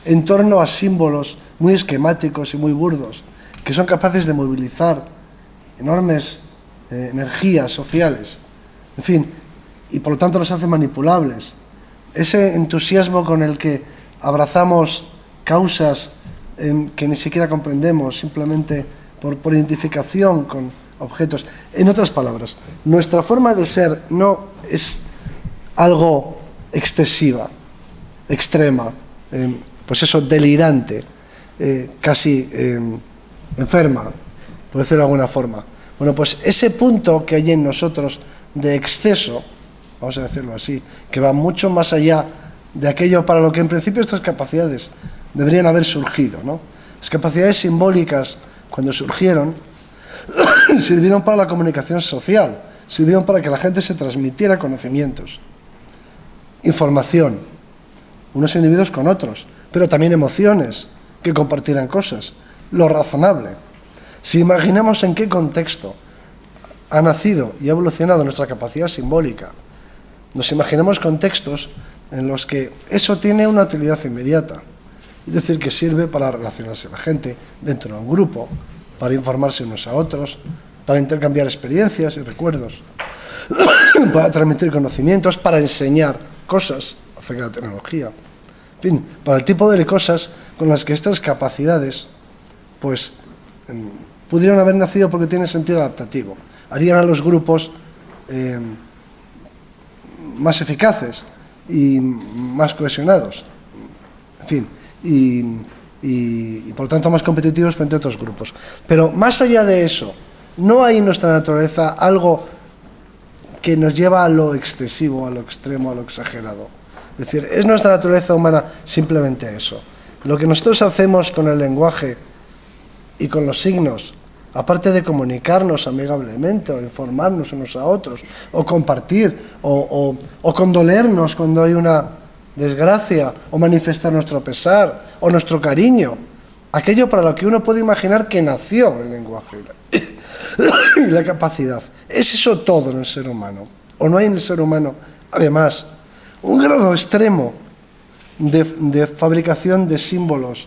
en torno a símbolos muy esquemáticos y muy burdos, que son capaces de movilizar enormes energías sociales, en fin, y por lo tanto nos hacen manipulables. Ese entusiasmo con el que abrazamos causas que ni siquiera comprendemos, simplemente por identificación con objetos. En otras palabras, nuestra forma de ser no es algo excesiva, extrema, pues eso, delirante, casi enferma, por decirlo de alguna forma. Bueno, pues ese punto que hay en nosotros de exceso, vamos a decirlo así, que va mucho más allá de aquello para lo que en principio estas capacidades deberían haber surgido, ¿no? Las capacidades simbólicas, cuando surgieron, sirvieron para la comunicación social, sirvieron para que la gente se transmitiera conocimientos, información, unos individuos con otros, pero también emociones, que compartieran cosas, lo razonable. Si imaginamos en qué contexto ha nacido y ha evolucionado nuestra capacidad simbólica, nos imaginamos contextos en los que eso tiene una utilidad inmediata, es decir, que sirve para relacionarse la gente dentro de un grupo, para informarse unos a otros, para intercambiar experiencias y recuerdos, para transmitir conocimientos, para enseñar cosas acerca de la tecnología, en fin, para el tipo de cosas con las que estas capacidades pues pudieron haber nacido porque tienen sentido adaptativo, harían a los grupos más eficaces y más cohesionados, en fin, y por lo tanto más competitivos frente a otros grupos. Pero más allá de eso, no hay en nuestra naturaleza algo que nos lleva a lo excesivo, a lo extremo, a lo exagerado. Es decir, es nuestra naturaleza humana simplemente eso. Lo que nosotros hacemos con el lenguaje y con los signos, aparte de comunicarnos amigablemente o informarnos unos a otros, o compartir, o condolernos cuando hay una desgracia, o manifestar nuestro pesar, o nuestro cariño, aquello para lo que uno puede imaginar que nació el lenguaje y la capacidad. ¿Es eso todo en el ser humano? ¿O no hay en el ser humano, además, un grado extremo de fabricación de símbolos,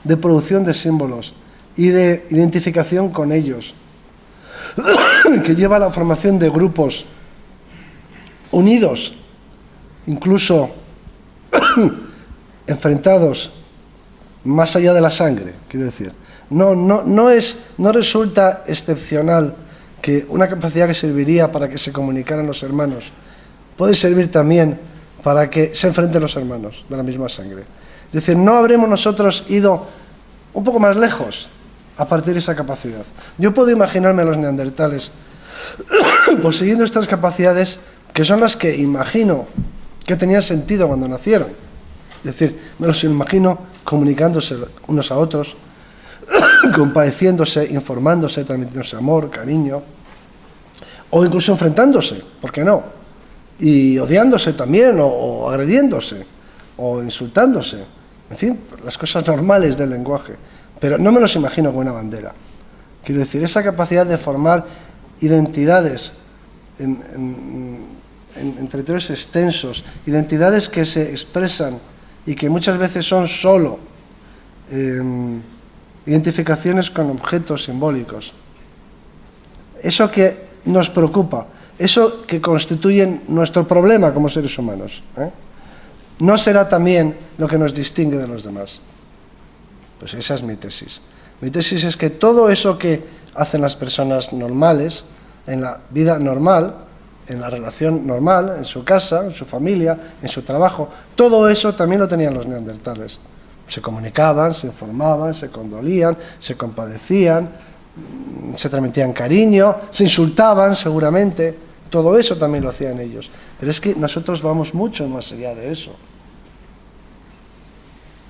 de producción de símbolos y de identificación con ellos, que lleva a la formación de grupos unidos, incluso enfrentados más allá de la sangre, quiero decir. No resulta excepcional que una capacidad que serviría para que se comunicaran los hermanos puede servir también para que se enfrenten los hermanos de la misma sangre. Es decir, no habremos nosotros ido un poco más lejos a partir de esa capacidad. Yo puedo imaginarme a los neandertales poseyendo estas capacidades que son las que imagino que tenían sentido cuando nacieron. Es decir, me los imagino comunicándose unos a otros, compadeciéndose, informándose, transmitiéndose amor, cariño, o incluso enfrentándose, ¿por qué no? Y odiándose también, o agrediéndose, o insultándose, en fin, las cosas normales del lenguaje. Pero no me los imagino con una bandera. Quiero decir, esa capacidad de formar identidades en territorios extensos, identidades que se expresan y que muchas veces son solo identificaciones con objetos simbólicos. Eso que nos preocupa, eso que constituye nuestro problema como seres humanos, ¿no será también lo que nos distingue de los demás? Pues esa es mi tesis. Mi tesis es que todo eso que hacen las personas normales, en la vida normal, en la relación normal, en su casa, en su familia, en su trabajo, todo eso también lo tenían los neandertales. Se comunicaban, se informaban, se condolían, se compadecían, se transmitían cariño, se insultaban seguramente, todo eso también lo hacían ellos. Pero es que nosotros vamos mucho más allá de eso.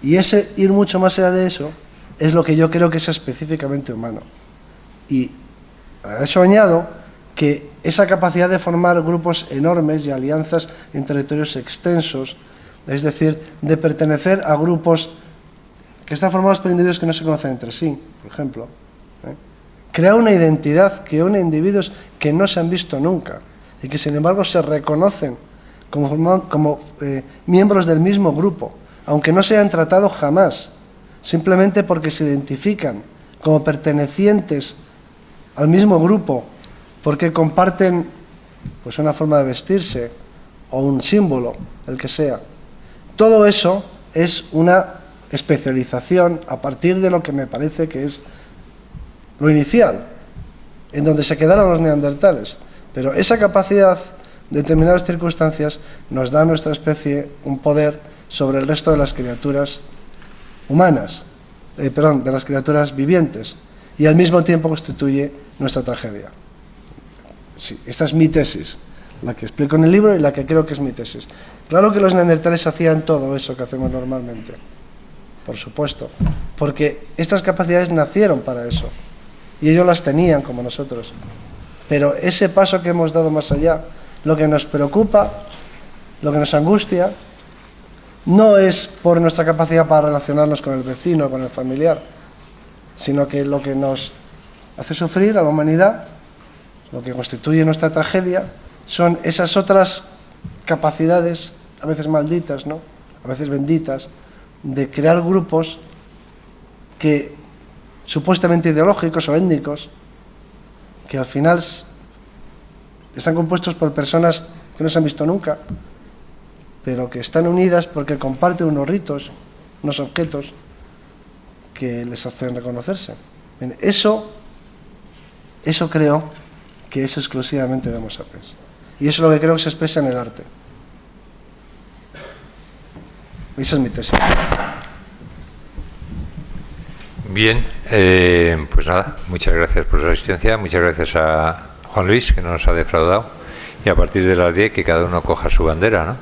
Y ese ir mucho más allá de eso es lo que yo creo que es específicamente humano. Y a eso añado que esa capacidad de formar grupos enormes y alianzas en territorios extensos, es decir, de pertenecer a grupos que están formados por individuos que no se conocen entre sí, por ejemplo, crea una identidad que une individuos que no se han visto nunca y que sin embargo se reconocen como miembros del mismo grupo, aunque no se hayan tratado jamás, simplemente porque se identifican como pertenecientes al mismo grupo, porque comparten pues una forma de vestirse o un símbolo, el que sea. Todo eso es una especialización a partir de lo que me parece que es lo inicial, en donde se quedaron los neandertales. Pero esa capacidad de determinadas circunstancias nos da a nuestra especie un poder sobre el resto de las criaturas humanas, de las criaturas vivientes, y al mismo tiempo constituye nuestra tragedia. Sí, esta es mi tesis, la que explico en el libro y la que creo que es mi tesis. Claro que los neandertales hacían todo eso que hacemos normalmente, por supuesto, porque estas capacidades nacieron para eso, y ellos las tenían como nosotros. Pero ese paso que hemos dado más allá, lo que nos preocupa, lo que nos angustia, no es por nuestra capacidad para relacionarnos con el vecino, con el familiar, sino que lo que nos hace sufrir a la humanidad, lo que constituye nuestra tragedia, son esas otras capacidades, a veces malditas, ¿no?, a veces benditas, de crear grupos que supuestamente ideológicos o étnicos, que al final están compuestos por personas que no se han visto nunca, pero que están unidas porque comparten unos ritos, unos objetos que les hacen reconocerse. Bien, eso creo que es exclusivamente de Homo sapiens. Y eso es lo que creo que se expresa en el arte. Esa es mi tesis. Bien, pues nada, muchas gracias por su asistencia, muchas gracias a Juan Luis, que no nos ha defraudado, y a partir de las 10 que cada uno coja su bandera, ¿no?